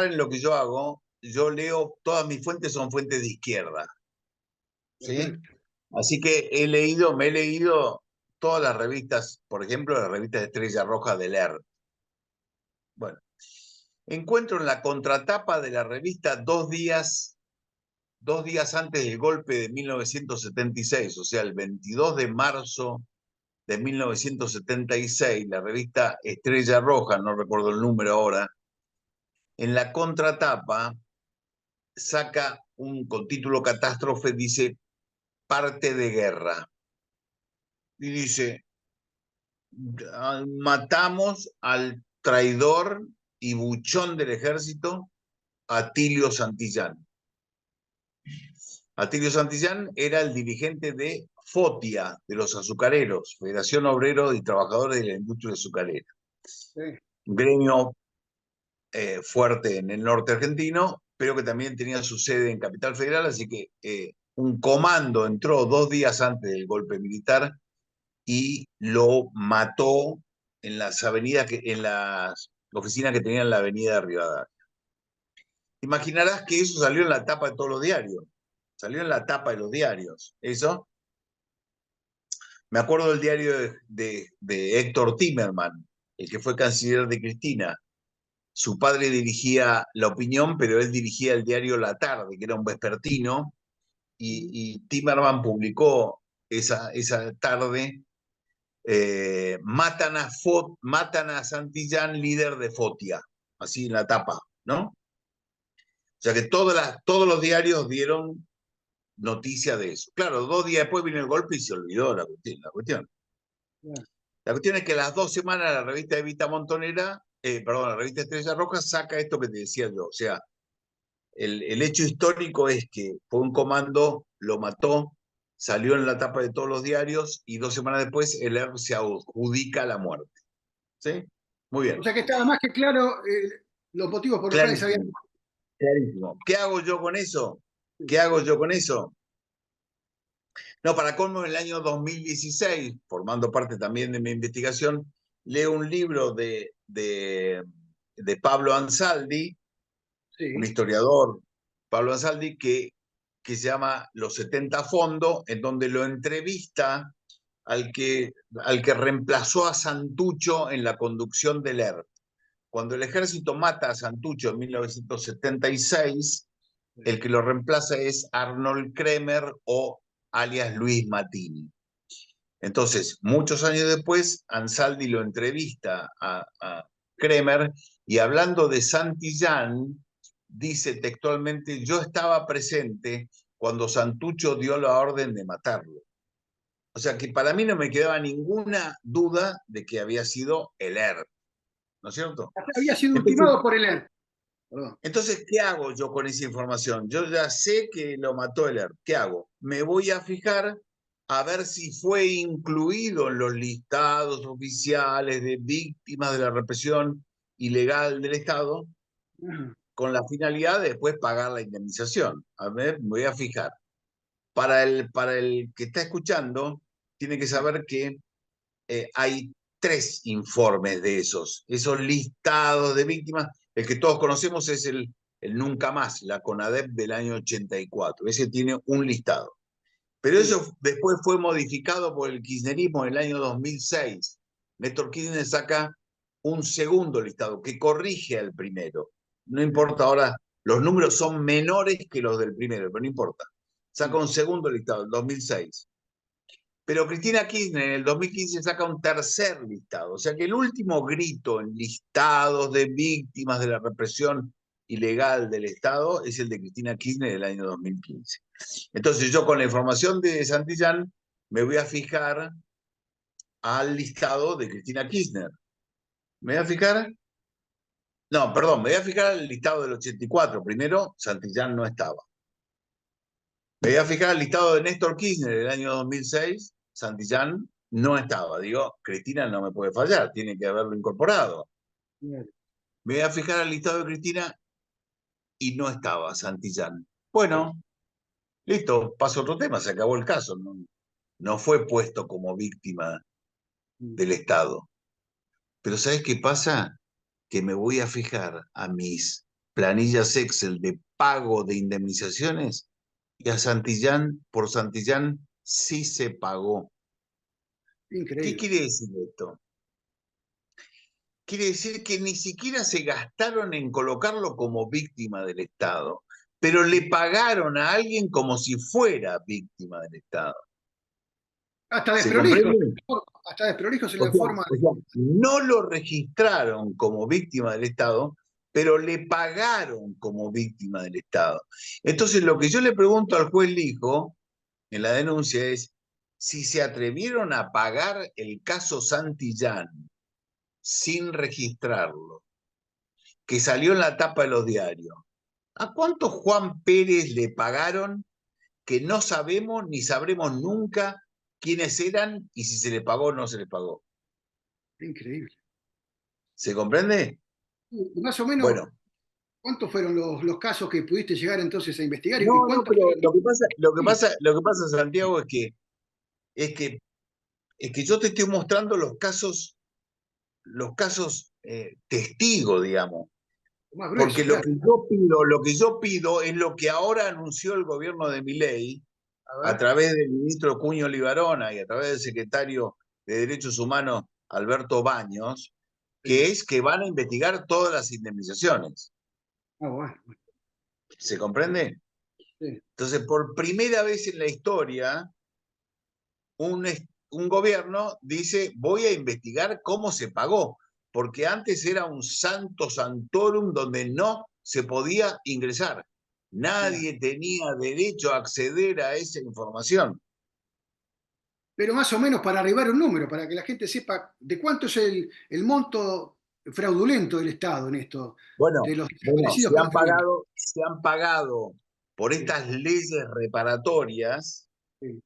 en lo que yo hago, yo leo, todas mis fuentes son fuentes de izquierda, ¿sí? perfecto. Así que me he leído todas las revistas, por ejemplo, la revista de Estrella Roja del ERP. Bueno, encuentro en la contratapa de la revista 2 días antes del golpe de 1976, o sea, el 22 de marzo de 1976, la revista Estrella Roja, no recuerdo el número ahora, en la contratapa saca con título Catástrofe, dice parte de guerra. Y dice, matamos al traidor y buchón del ejército, Atilio Santillán. Atilio Santillán era el dirigente de FOTIA, de los azucareros, Federación Obrero y Trabajadores de la Industria Azucarera. Sí. Un gremio fuerte en el norte argentino, pero que también tenía su sede en Capital Federal, así que un comando entró 2 días antes del golpe militar y lo mató en las avenidas, en las oficinas que tenían en la avenida de Rivadavia. Imaginarás que eso salió en la tapa de todos los diarios. Salió en la tapa de los diarios. Eso. Me acuerdo del diario de Héctor Timerman, el que fue canciller de Cristina. Su padre dirigía La Opinión, pero él dirigía el diario La Tarde, que era un vespertino, y Timerman publicó esa tarde, matan a Santillán, líder de Fotia, así en la tapa, ¿no? O sea que todos los diarios dieron noticia de eso. Claro, 2 días después vino el golpe y se olvidó la cuestión. Claro. La cuestión es que a las 2 semanas la revista Evita Montonera, perdón, la revista Estrella Roja saca esto que te decía yo. O sea, el hecho histórico es que fue un comando, lo mató, salió en la tapa de todos los diarios y 2 semanas después el ERP se adjudica la muerte. ¿Sí? Muy O bien. sea que estaba más que claro los motivos por los cuales habían. Clarísimo, clarísimo. ¿Qué hago yo con eso? ¿Qué hago yo con eso? No, para colmo, en el año 2016, formando parte también de mi investigación, leo un libro de Pablo Ansaldi, un Sí, historiador, Pablo Ansaldi, que se llama Los 70 Fondo, en donde lo entrevista al que reemplazó a Santucho en la conducción del ERP. Cuando el ejército mata a Santucho en 1976, sí. el que lo reemplaza es Arnold Kremer o alias Luis Matini. Entonces, muchos años después, Ansaldi lo entrevista a Kremer y hablando de Santillán, dice textualmente, yo estaba presente cuando Santucho dio la orden de matarlo. O sea que para mí no me quedaba ninguna duda de que había sido el ERP, ¿no es cierto? Había sido Entonces, ultimado por el ERP. Perdón. entonces, ¿qué hago yo con esa información? Yo ya sé que lo mató el ERP. ¿Qué hago? Me voy a fijar a ver si fue incluido en los listados oficiales de víctimas de la represión ilegal del Estado Ajá. con la finalidad de después pagar la indemnización. A ver, me voy a fijar. Para el que está escuchando, tiene que Sí, saber que hay 3 informes de esos listados de víctimas. El que todos conocemos es el Nunca Más, la CONADEP del año 84. Ese tiene un listado. Pero Sí. eso después fue modificado por el kirchnerismo en el año 2006. Néstor Kirchner saca un segundo listado que corrige al primero. No importa ahora, los números son menores que los del primero, pero no importa. Saca un segundo listado, el 2006. Pero Cristina Kirchner en el 2015 saca un tercer listado. O sea que el último grito en listados de víctimas de la represión ilegal del Estado es el de Cristina Kirchner del año 2015. Entonces yo con la información de Santillán me voy a fijar al listado de Cristina Kirchner. ¿Me voy a fijar? No, perdón, me voy a fijar al listado del 84. Primero, Santillán no estaba. Me voy a fijar al listado de Néstor Kirchner del año 2006. Santillán no estaba. Digo, Cristina no me puede fallar, tiene que haberlo incorporado. Bien. Me voy a fijar al listado de Cristina y no estaba Santillán. Bueno, listo, paso a otro tema, se acabó el caso. No, no fue puesto como víctima del Estado. Pero ¿sabes qué pasa? Que me voy a fijar a mis planillas Excel de pago de indemnizaciones y a Santillán, por Santillán sí se pagó. ¿Qué Increíble. quiere decir esto? Quiere decir que ni siquiera se gastaron en colocarlo como víctima del Estado, pero le pagaron a alguien como si fuera víctima del Estado. Hasta ¿Se desprolijos, comprende? hasta desprolijos en O la sea, forma o sea, no lo registraron como víctima del Estado, pero le pagaron como víctima del Estado. Entonces, lo que yo le pregunto al juez Lijo en la denuncia es si se atrevieron a pagar el caso Santillán sin registrarlo, que salió en la tapa de los diarios. ¿A cuántos Juan Pérez le pagaron que no sabemos ni sabremos nunca quiénes eran y si se le pagó o no se le pagó? increíble. ¿Se comprende? Y más o menos, Bueno, ¿cuántos fueron los casos que pudiste llegar entonces a investigar y no, no, cuántos pero fueron? lo que pasa, Santiago, es que, es que yo te estoy mostrando los casos testigos, digamos. Más Porque grueso, claro. lo que yo pido es lo que ahora anunció el gobierno de Milei A a ver, través del ministro Cuño Libarona y a través del secretario de Derechos Humanos Alberto Baños, sí. que es que van a investigar todas las indemnizaciones. Ah, bueno, bueno, ¿Se comprende? sí. Entonces, por primera vez en la historia, un, un gobierno dice, voy a investigar cómo se pagó, porque antes era un santo santorum donde no se podía ingresar. Claro. Nadie tenía derecho a acceder a esa información. Pero más o menos para arribar a un número, para que la gente sepa de cuánto es el monto fraudulento del Estado en esto, Bueno, de los bueno, desaparecidos que no tuvieron. se han pagado por Sí, estas leyes reparatorias, sí,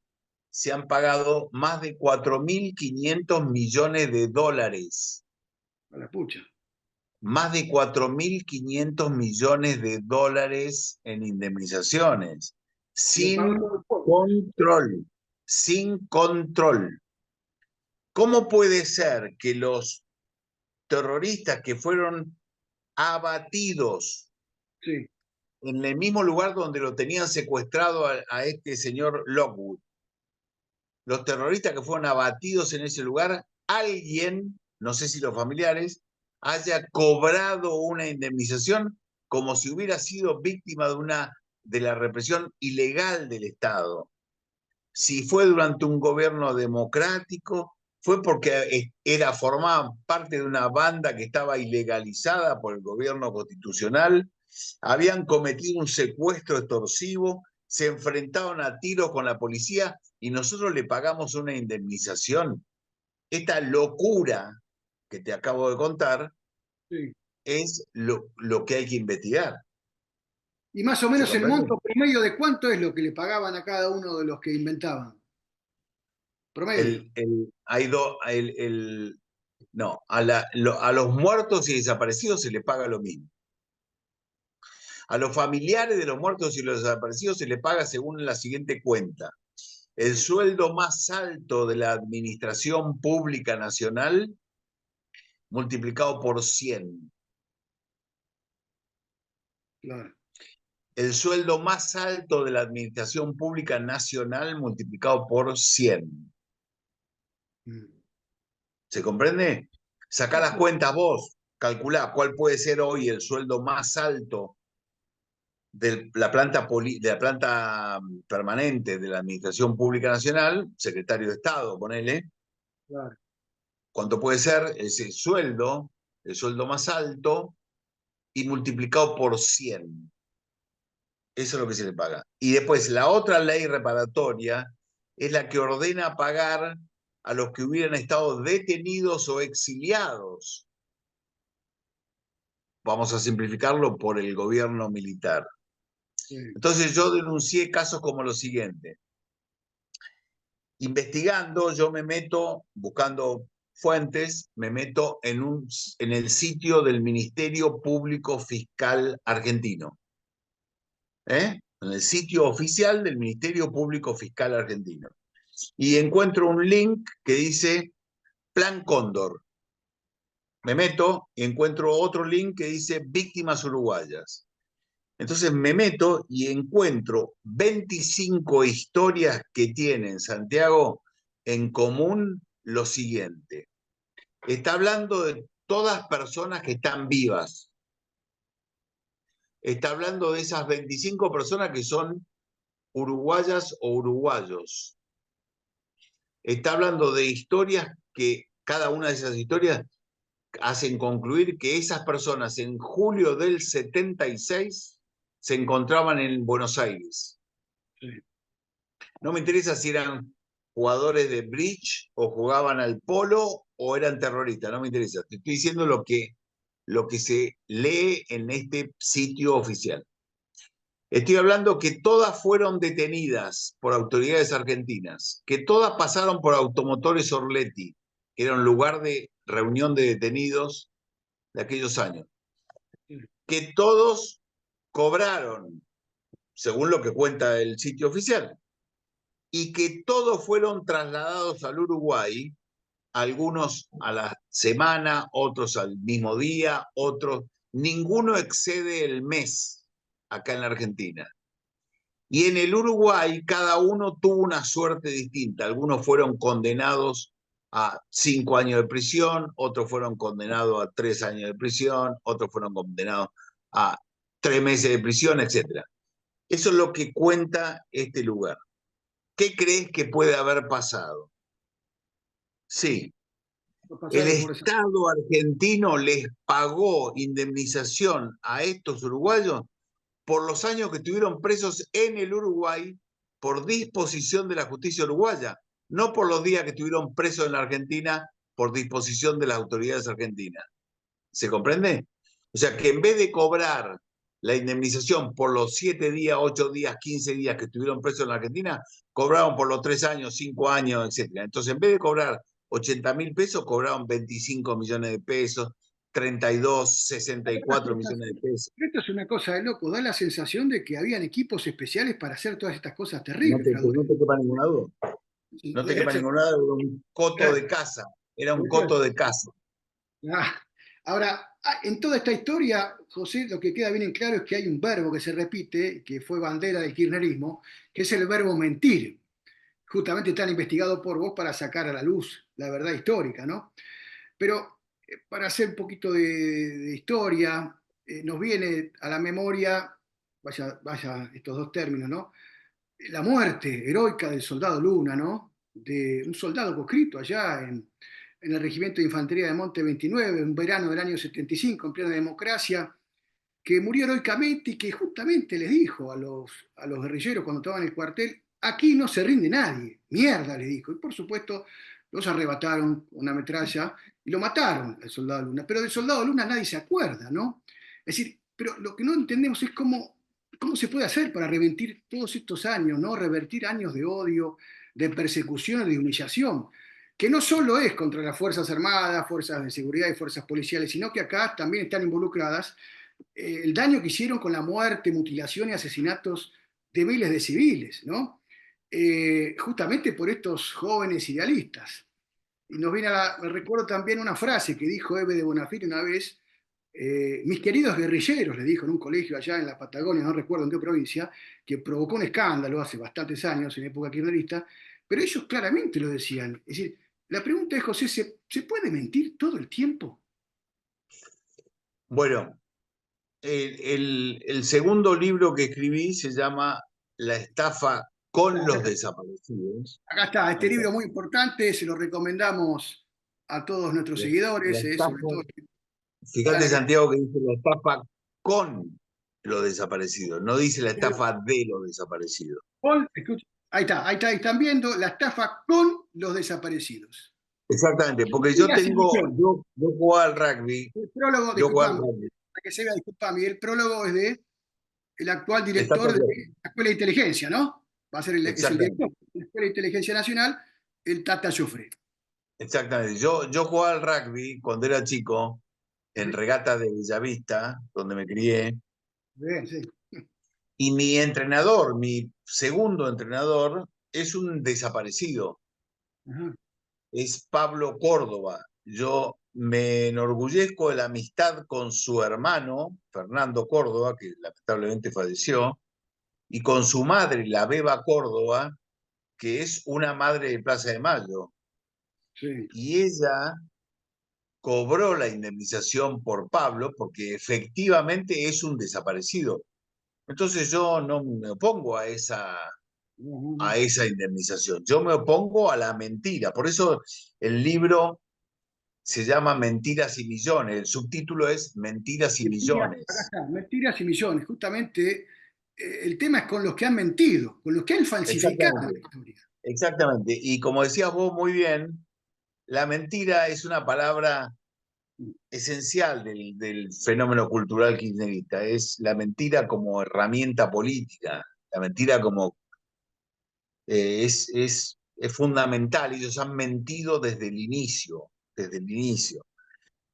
se han pagado más de 4.500 millones de dólares. a la pucha. Más de 4.500 millones de dólares en indemnizaciones, Lo pagó sin todo el pueblo. control, sin control. ¿Cómo puede ser que los terroristas que fueron abatidos Sí, en el mismo lugar donde lo tenían secuestrado a este señor Lockwood, los terroristas que fueron abatidos en ese lugar, alguien, no sé si los familiares, haya cobrado una indemnización como si hubiera sido víctima de la represión ilegal del Estado? Si fue durante un gobierno democrático, fue porque formaba parte de una banda que estaba ilegalizada por el gobierno constitucional, habían cometido un secuestro extorsivo, se enfrentaron a tiros con la policía y nosotros le pagamos una indemnización. Esta locura que te acabo de contar sí. es lo que hay que investigar. Y más o ¿Se menos el comprende? monto promedio de cuánto es lo que le pagaban a cada uno de los que inventaban. Promedio. Hay no, a los muertos y desaparecidos se les paga lo mismo. A los familiares de los muertos y los desaparecidos se les paga según la siguiente cuenta. El sueldo más alto de la administración pública nacional multiplicado por 100. Claro. el sueldo más alto de la administración pública nacional multiplicado por 100. Mm. ¿Se comprende? Sacá Sí, las sí, cuentas vos, calculá cuál puede ser hoy el sueldo más alto de la planta permanente de la Administración Pública Nacional, secretario de Estado, ponele, claro. cuánto puede ser ese sueldo, el sueldo más alto, y multiplicado por 100. Eso es lo que se le paga. Y después la otra ley reparatoria es la que ordena pagar a los que hubieran estado detenidos o exiliados. Vamos a simplificarlo por el gobierno militar. Sí, Entonces yo denuncié casos como los siguientes. Investigando, yo me meto, buscando fuentes, me meto en el sitio del Ministerio Público Fiscal Argentino. En el sitio oficial del Ministerio Público Fiscal Argentino. Y encuentro un link que dice Plan Cóndor. Me meto y encuentro otro link que dice Víctimas Uruguayas. Entonces me meto y encuentro 25 historias que tienen, Santiago, en común lo siguiente. Está hablando de todas personas que están vivas. Está hablando de esas 25 personas que son uruguayas o uruguayos. Está hablando de historias que cada una de esas historias hacen concluir que esas personas en julio del 76 se encontraban en Buenos Aires. sí. No me interesa si eran jugadores de bridge o jugaban al polo o eran terroristas, no me interesa. Te estoy diciendo lo que se lee en este sitio oficial. Estoy hablando que todas fueron detenidas por autoridades argentinas, que todas pasaron por Automotores Orletti, que era un lugar de reunión de detenidos de aquellos años, que todos cobraron, según lo que cuenta el sitio oficial, y que todos fueron trasladados al Uruguay, algunos a la semana, otros al mismo día, otros, ninguno excede el mes acá en la Argentina. Y en el Uruguay cada uno tuvo una suerte distinta. Algunos fueron condenados a 5 años de prisión, otros fueron condenados a 3 años de prisión, otros fueron condenados a 3 meses de prisión, etc. Eso es lo que cuenta este lugar. ¿Qué crees que puede haber pasado? Sí, el Pasaron por esa. Estado argentino les pagó indemnización a estos uruguayos por los años que estuvieron presos en el Uruguay por disposición de la justicia uruguaya, no por los días que estuvieron presos en la Argentina por disposición de las autoridades argentinas. ¿Se comprende? O sea que en vez de cobrar la indemnización por los 7 días, 8 días, 15 días que estuvieron presos en la Argentina, cobraron por los 3 años, 5 años, etc. Entonces, en vez de cobrar 80.000 pesos, cobraron 25 millones de pesos, 32, 64 millones de pesos. Esto es una cosa de loco, da la sensación de que habían equipos especiales para hacer todas estas cosas terribles, No Fradure. te quepa ninguna duda. Sí, No te quepa ninguna duda, era un coto claro, de casa. Era un esto es- coto de casa. ah. Ahora, en toda esta historia, José, lo que queda bien en claro es que hay un verbo que se repite, que fue bandera del kirchnerismo, que es el verbo mentir. Justamente están investigados por vos para sacar a la luz la verdad histórica, ¿no? Pero para hacer un poquito de historia, nos viene a la memoria, vaya estos dos términos, ¿no? La muerte heroica del soldado Luna, ¿no? De un soldado conscripto allá en el Regimiento de Infantería de Monte 29, en verano del año 75, en plena democracia, que murió heroicamente y que justamente les dijo a los guerrilleros cuando estaban en el cuartel, aquí no se rinde nadie, mierda, les dijo. Y por supuesto los arrebataron con una metralla y lo mataron al soldado Luna. Pero del soldado Luna nadie se acuerda, ¿no? Es decir, pero lo que no entendemos es cómo se puede hacer para revertir todos estos años, ¿no? Revertir años de odio, de persecución, de humillación, que no solo es contra las Fuerzas Armadas, Fuerzas de Seguridad y Fuerzas Policiales, sino que acá también están involucradas el daño que hicieron con la muerte, mutilación y asesinatos de miles de civiles, ¿no? Justamente por estos jóvenes idealistas. Y nos viene me recuerdo también una frase que dijo Eve de Bonafide una vez, mis queridos guerrilleros, le dijo en un colegio allá en la Patagonia, no recuerdo en qué provincia, que provocó un escándalo hace bastantes años, en época kirchnerista, pero ellos claramente lo decían. Es decir, la pregunta es, José, ¿se puede mentir todo el tiempo? Bueno, el segundo libro que escribí se llama La estafa con los desaparecidos. Acá está, Ahí este está. libro muy importante, se lo recomendamos a todos nuestros La seguidores, sobre estafa, todo fíjate, para que... Santiago, que dice la estafa con los desaparecidos, no dice la estafa de los desaparecidos. Ahí está, ahí están viendo la estafa con los desaparecidos. Exactamente, porque yo Mentiras y tengo, millones. yo jugaba al rugby, El prólogo, yo jugaba al disculpame, rugby, para que se vea, disculpame, el prólogo es de el actual está director de perfecto, la Escuela de Inteligencia, ¿no? Va a ser es el exactamente, director de la Escuela de Inteligencia Nacional, el Tata Joffre. exactamente. Yo jugaba al rugby cuando era chico, en Regata de Bellavista, donde me crié, Bien, sí. y mi entrenador, mi segundo entrenador, es un desaparecido, Ajá, es Pablo Córdoba. Yo me enorgullezco de la amistad con su hermano, Fernando Córdoba, que lamentablemente falleció, y con su madre, la Beba Córdoba, que es una madre de Plaza de Mayo. sí. Y ella cobró la indemnización por Pablo porque efectivamente es un desaparecido. Entonces yo no me opongo No, no, a no. esa indemnización, yo me opongo a la mentira. Por eso el libro se llama Mentiras y Millones, el subtítulo es Mentiras y Mentiras, acá Millones. está, mentiras y millones. Justamente el tema es con los que han mentido, con los que han falsificado la Exactamente, historia. exactamente. Y como decías vos muy bien, la mentira es una palabra esencial del fenómeno cultural kirchnerista, es la mentira como herramienta política, la mentira como es fundamental, ellos han mentido desde el inicio,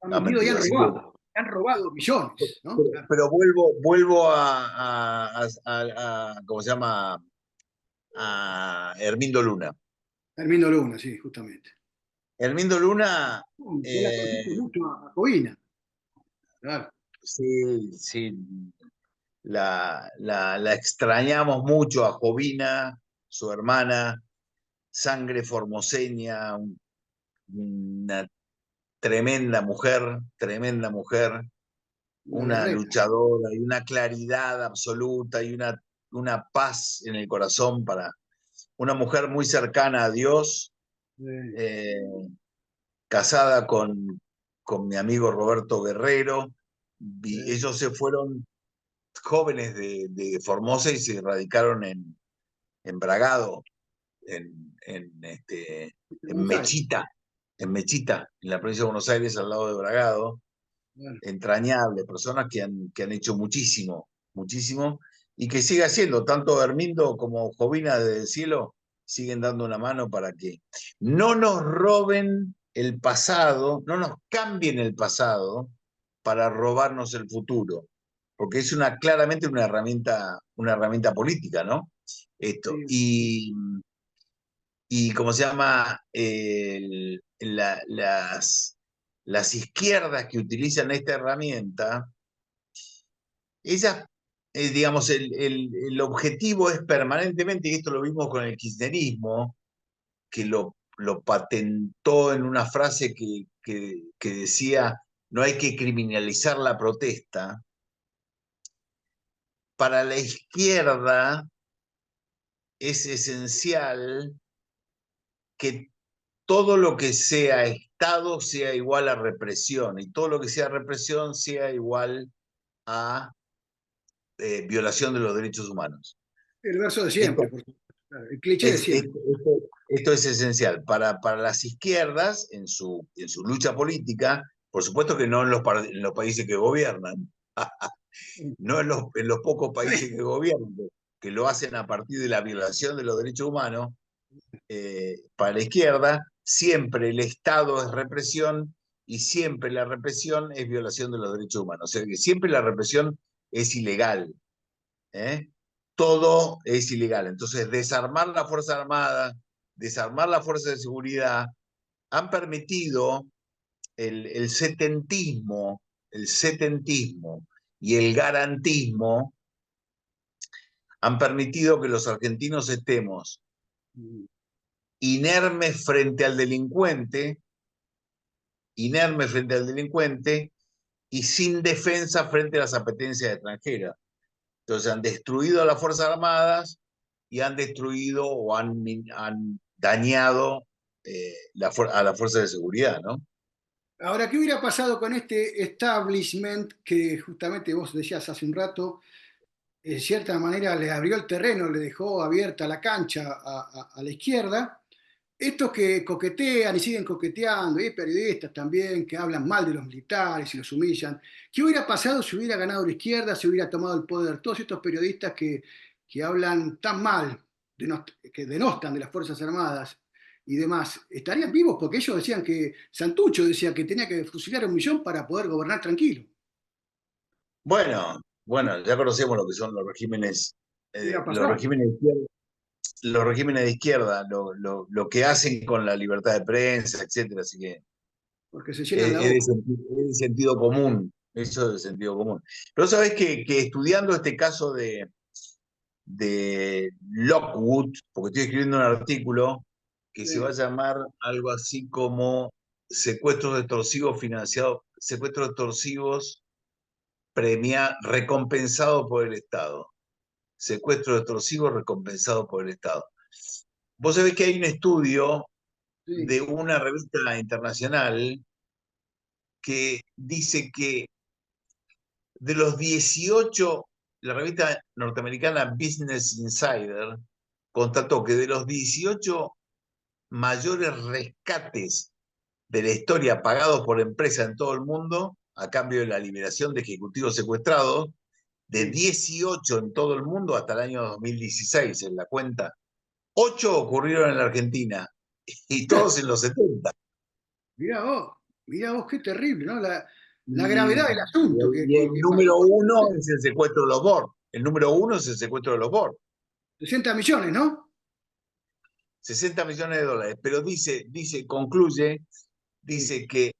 Han han mentido y mentido. Así que, han robado millones, ¿no? Claro. pero vuelvo a ¿cómo se llama? A Hermindo Luna. Hermindo Luna, sí, justamente. Hermindo Luna, Yo la conozco mucho a Jovina, claro. sí, sí, la extrañamos mucho a Jovina, su hermana, sangre formoseña, una tremenda mujer, Una una guerrera. luchadora y una claridad absoluta y una paz en el corazón para una mujer muy cercana a Dios, Eh, eh, casada con mi amigo Roberto Guerrero. Y eh, ellos se fueron jóvenes de Formosa y se radicaron en Bragado, de en Buenos Aires, Mechita, en la provincia de Buenos Aires, al lado de Bragado. claro. Entrañable, personas que han hecho muchísimo, muchísimo, y que sigue haciendo, tanto Hermindo como Jovina del Cielo siguen dando una mano para que no nos roben el pasado, no nos cambien el pasado para robarnos el futuro, porque es claramente una herramienta política, ¿no? Esto. Sí, Y ¿cómo se llama? Las izquierdas que utilizan esta herramienta, ellas, digamos, el objetivo es permanentemente, y esto lo vimos con el kirchnerismo, que lo patentó en una frase que decía, no hay que criminalizar la protesta. Para la izquierda es esencial que todo lo que sea Estado sea igual a represión y todo lo que sea represión sea igual a violación de los derechos humanos. el verso de Esto siempre, por supuesto, claro, el cliché de es, siempre. esto es esencial para las izquierdas en su lucha política, por supuesto que no en los países que gobiernan, no en los pocos países que gobiernan, que lo hacen a partir de la violación de los derechos humanos. Para la izquierda, siempre el Estado es represión y siempre la represión es violación de los derechos humanos. O sea que siempre la represión es ilegal. ¿Eh? Todo es ilegal. Entonces, desarmar la Fuerza Armada, desarmar la Fuerza de Seguridad, han permitido el setentismo el setentismo y el garantismo han permitido que los argentinos estemos inermes frente al delincuente, inermes frente al delincuente y sin defensa frente a las apetencias extranjeras. Entonces han destruido a las Fuerzas Armadas y han destruido o han dañado a la fuerza de seguridad, ¿no? Ahora, ¿qué hubiera pasado con este establishment que justamente vos decías hace un rato? En cierta manera le abrió el terreno, le dejó abierta la cancha a la izquierda. Estos que coquetean y siguen coqueteando, y hay periodistas también que hablan mal de los militares y los humillan. ¿Qué hubiera pasado si hubiera ganado la izquierda, si hubiera tomado el poder? Todos estos periodistas que hablan tan mal, que denostan de las Fuerzas Armadas y demás, ¿estarían vivos? Porque ellos decían que, Santucho decía que tenía que fusilar a 1 millón para poder gobernar tranquilo. Bueno, ya conocemos lo que son los regímenes, ¿Qué hubiera los pasado? regímenes de izquierda, los regímenes de izquierda, lo que hacen con la libertad de prensa, etcétera. Así que Porque se llenan la boca. es de sentido común, eso es de sentido común. Pero sabes que estudiando este caso de Lockwood, porque estoy escribiendo un artículo que se va a Sí. llamar algo así como secuestros extorsivos financiados, secuestros extorsivos recompensados por el Estado. Secuestro extorsivo recompensado por el Estado. Vos sabés que hay un estudio Sí. de una revista internacional que dice que de los 18, la revista norteamericana Business Insider constató que de los 18 mayores rescates de la historia pagados por empresas en todo el mundo, a cambio de la liberación de ejecutivos secuestrados, de Sí. 18 en todo el mundo hasta el año 2016 en la cuenta, 8 ocurrieron en la Argentina y todos en los 70. Mirá vos, qué terrible, ¿no? La Y, gravedad del asunto y el que número pasó. uno es el secuestro de los BOR. El número uno es el secuestro de los BOR. 60 millones, ¿no? 60 millones de dólares. Pero concluye, Sí. dice que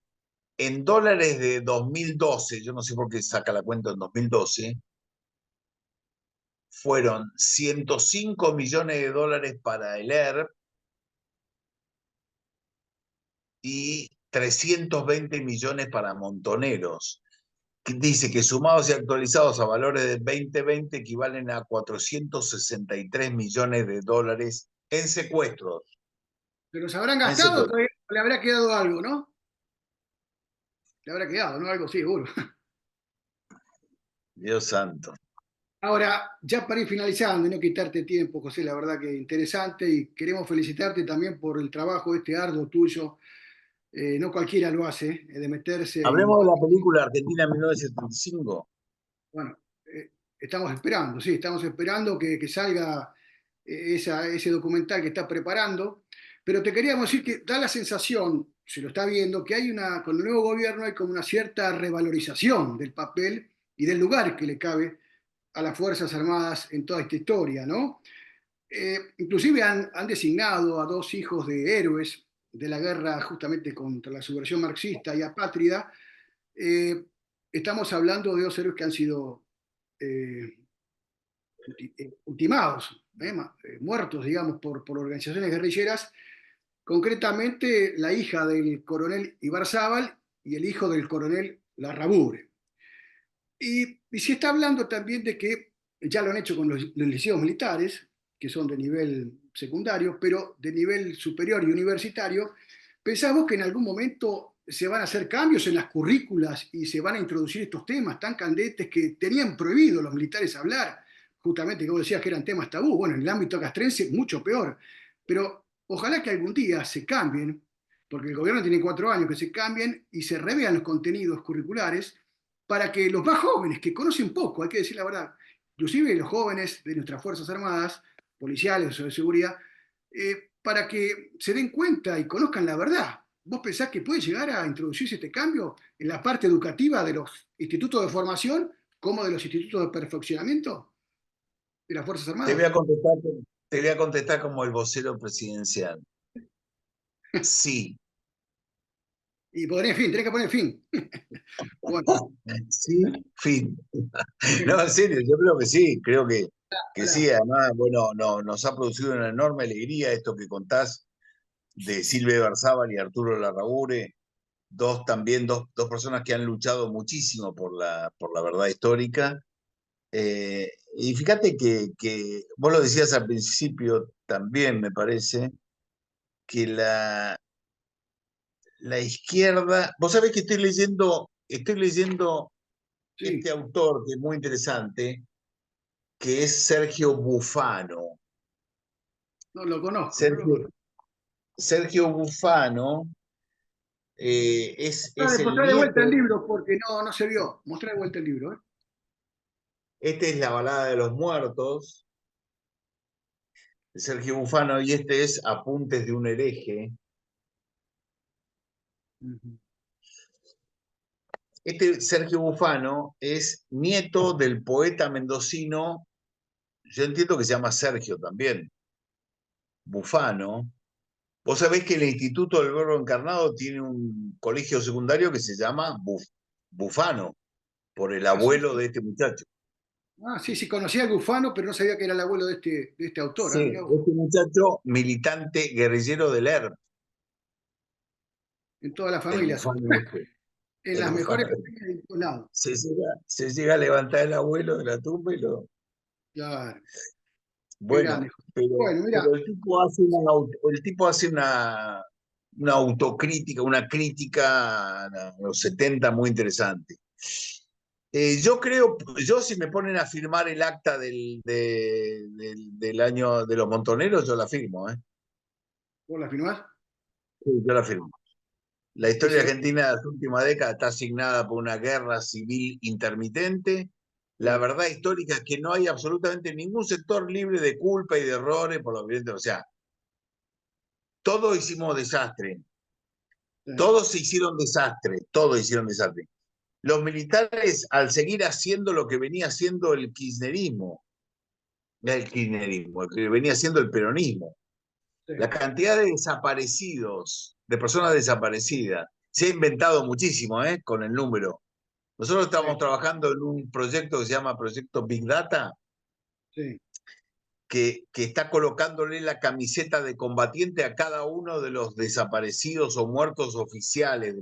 en dólares de 2012, yo no sé por qué saca la cuenta en 2012, fueron 105 millones de dólares para el ERP y 320 millones para Montoneros. Dice que sumados y actualizados a valores del 2020 equivalen a 463 millones de dólares en secuestros. Pero se habrán En gastado, secuestros. todavía le habrá quedado algo, ¿no? Le habrá quedado, ¿no? Algo seguro. Dios santo. Ahora, ya para ir finalizando y no quitarte tiempo, José, la verdad que interesante y queremos felicitarte también por el trabajo este arduo tuyo. No cualquiera lo hace, de meterse y, Hablemos de la película Argentina 1975. bueno, estamos esperando, sí, estamos esperando que salga ese documental que está preparando, pero te queríamos decir que da la sensación, se lo está viendo, que hay con el nuevo gobierno hay como una cierta revalorización del papel y del lugar que le cabe a las Fuerzas Armadas en toda esta historia, ¿no? Inclusive han designado a 2 hijos de héroes de la guerra justamente contra la subversión marxista y apátrida. Eh, Estamos hablando de 2 héroes que han sido eh, ultimados, muertos, digamos, por organizaciones guerrilleras, concretamente la hija del coronel Ibarzábal y el hijo del coronel Larrabure. Y se está hablando también de que ya lo han hecho con los liceos militares, que son de nivel secundario, pero de nivel superior y universitario. ¿Pensás vos que en algún momento se van a hacer cambios en las currículas y se van a introducir estos temas tan candentes que tenían prohibido los militares hablar? Justamente, como decías, que eran temas tabú. Bueno, en el ámbito castrense, mucho peor. Pero ojalá que algún día se cambien, porque el gobierno tiene 4 años, que se cambien y se revean los contenidos curriculares para que los más jóvenes, que conocen poco, hay que decir la verdad, inclusive los jóvenes de nuestras Fuerzas Armadas, policiales o de seguridad, para que se den cuenta y conozcan la verdad. ¿Vos pensás que puede llegar a introducirse este cambio en la parte educativa de los institutos de formación como de los institutos de perfeccionamiento de las Fuerzas Te voy Armadas? a contestar, te voy a contestar como el vocero presidencial. Sí, Y poner fin, tenés que poner fin. Bueno, Sí, fin. No, en serio, yo creo que sí, creo que sí. ojalá. Además, bueno, no, nos ha producido una enorme alegría esto que contás de Silvia Berzábal y Arturo Larraure, dos personas que han luchado muchísimo por la verdad histórica. Y fíjate que vos lo decías al principio también, me parece, que la izquierda, vos sabés que estoy leyendo Sí, este autor que es muy interesante, que es Sergio Bufano. no lo conozco, no lo Sergio, conozco. Sergio Bufano es el Mostrá de vuelta el nieto, libro porque no se vio. Mostrá de vuelta el libro, ¿eh? este es La balada de los muertos, de Sergio Bufano, y este es Apuntes de un hereje. Ujú. Este Sergio Bufano es nieto del poeta mendocino, yo entiendo que se llama Sergio también, Bufano. Vos sabés que el Instituto del Verbo Encarnado tiene un colegio secundario que se llama Bufano, por el Ah, sí, abuelo sí. de este muchacho. Ah, sí, sí, conocía al Gufano, pero no sabía que era el abuelo de este autor. Sí, Ah, mirá vos. este muchacho militante guerrillero del ERP, En todas las el familias son. Bufano este, En el las Bufano mejores este. familias de todos lados. Se llega a levantar el abuelo de la tumba y lo... Claro, qué grande. Bueno, pero, Bueno, mira, pero el tipo hace una autocrítica, una crítica a los 70 muy interesante. Yo creo, yo si me ponen a firmar el acta del año de los montoneros, yo la firmo, ¿eh? ¿vos la firmás? Sí, yo la firmo. La Y historia se ve. argentina de las últimas décadas está asignada por una guerra civil intermitente. La Sí, verdad histórica es que no hay absolutamente ningún sector libre de culpa y de errores por lo evidente. O sea, todos hicimos desastre, sí, todos se hicieron desastre, todos hicieron desastre. Los militares, al seguir haciendo lo que venía haciendo el que venía haciendo el peronismo, sí. la cantidad de desaparecidos, de personas desaparecidas, se ha inventado muchísimo, con el número. Nosotros estamos Sí, trabajando en un proyecto que se llama Proyecto Big Data, sí. que está colocándole la camiseta de combatiente a cada uno de los desaparecidos o muertos oficiales.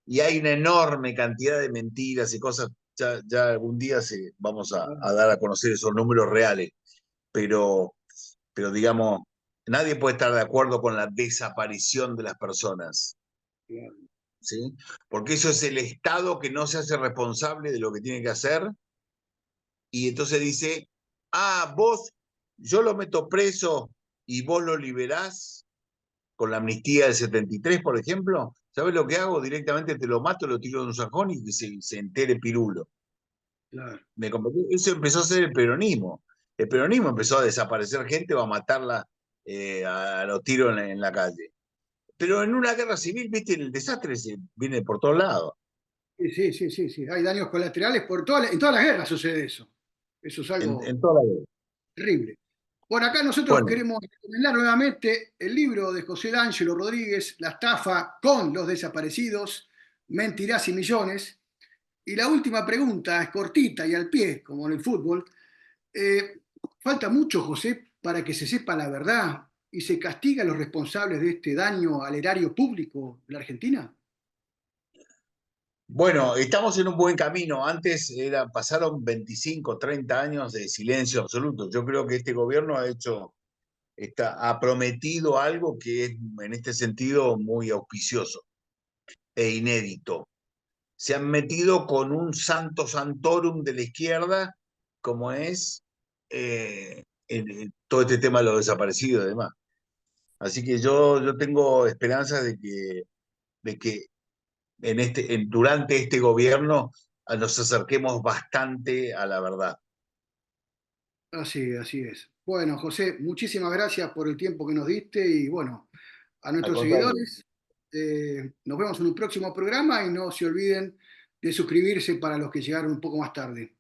Y hay una enorme cantidad de mentiras y cosas. Ya algún día vamos Ah, a dar a conocer esos números reales, pero, pero digamos, nadie puede estar de acuerdo con la desaparición de las personas, claro. ¿sí? Porque eso es el Estado que no se hace responsable de lo que tiene que hacer y entonces dice, yo lo meto preso y vos lo liberás con la amnistía del 73, por ejemplo. ¿Sabes lo que hago? Directamente te lo mato, lo tiro de un sajón y que se entere Pirulo. Claro. Eso empezó a ser el peronismo. El peronismo empezó a desaparecer gente o a matarla a los tiros en la calle. Pero en una guerra civil, viste, el desastre viene por todos lados, Sí, sí, sí, sí, sí. Hay daños colaterales en todas las guerras sucede eso. Eso es algo en toda la guerra. terrible. Por acá nosotros Bueno, queremos recomendar nuevamente el libro de José D'Angelo Rodríguez, La estafa con los desaparecidos, Mentirás y millones. Y la última pregunta es cortita y al pie, como en el fútbol. Eh, Falta mucho, José, para que se sepa la verdad y se castiga a los responsables de este daño al erario público de la Argentina. bueno, estamos en un buen camino. Pasaron 25, 30 años de silencio absoluto. Yo creo que este gobierno ha prometido algo que es en este sentido muy auspicioso e inédito. Se han metido con un santo santorum de la izquierda, como es todo este tema de los desaparecidos y demás. Así que yo tengo esperanzas de que durante este gobierno nos acerquemos bastante a la verdad. Así es. Bueno, José, muchísimas gracias por el tiempo que nos diste y bueno, a Al nuestros contrario. seguidores, nos vemos en un próximo programa y no se olviden de suscribirse para los que llegaron un poco más tarde.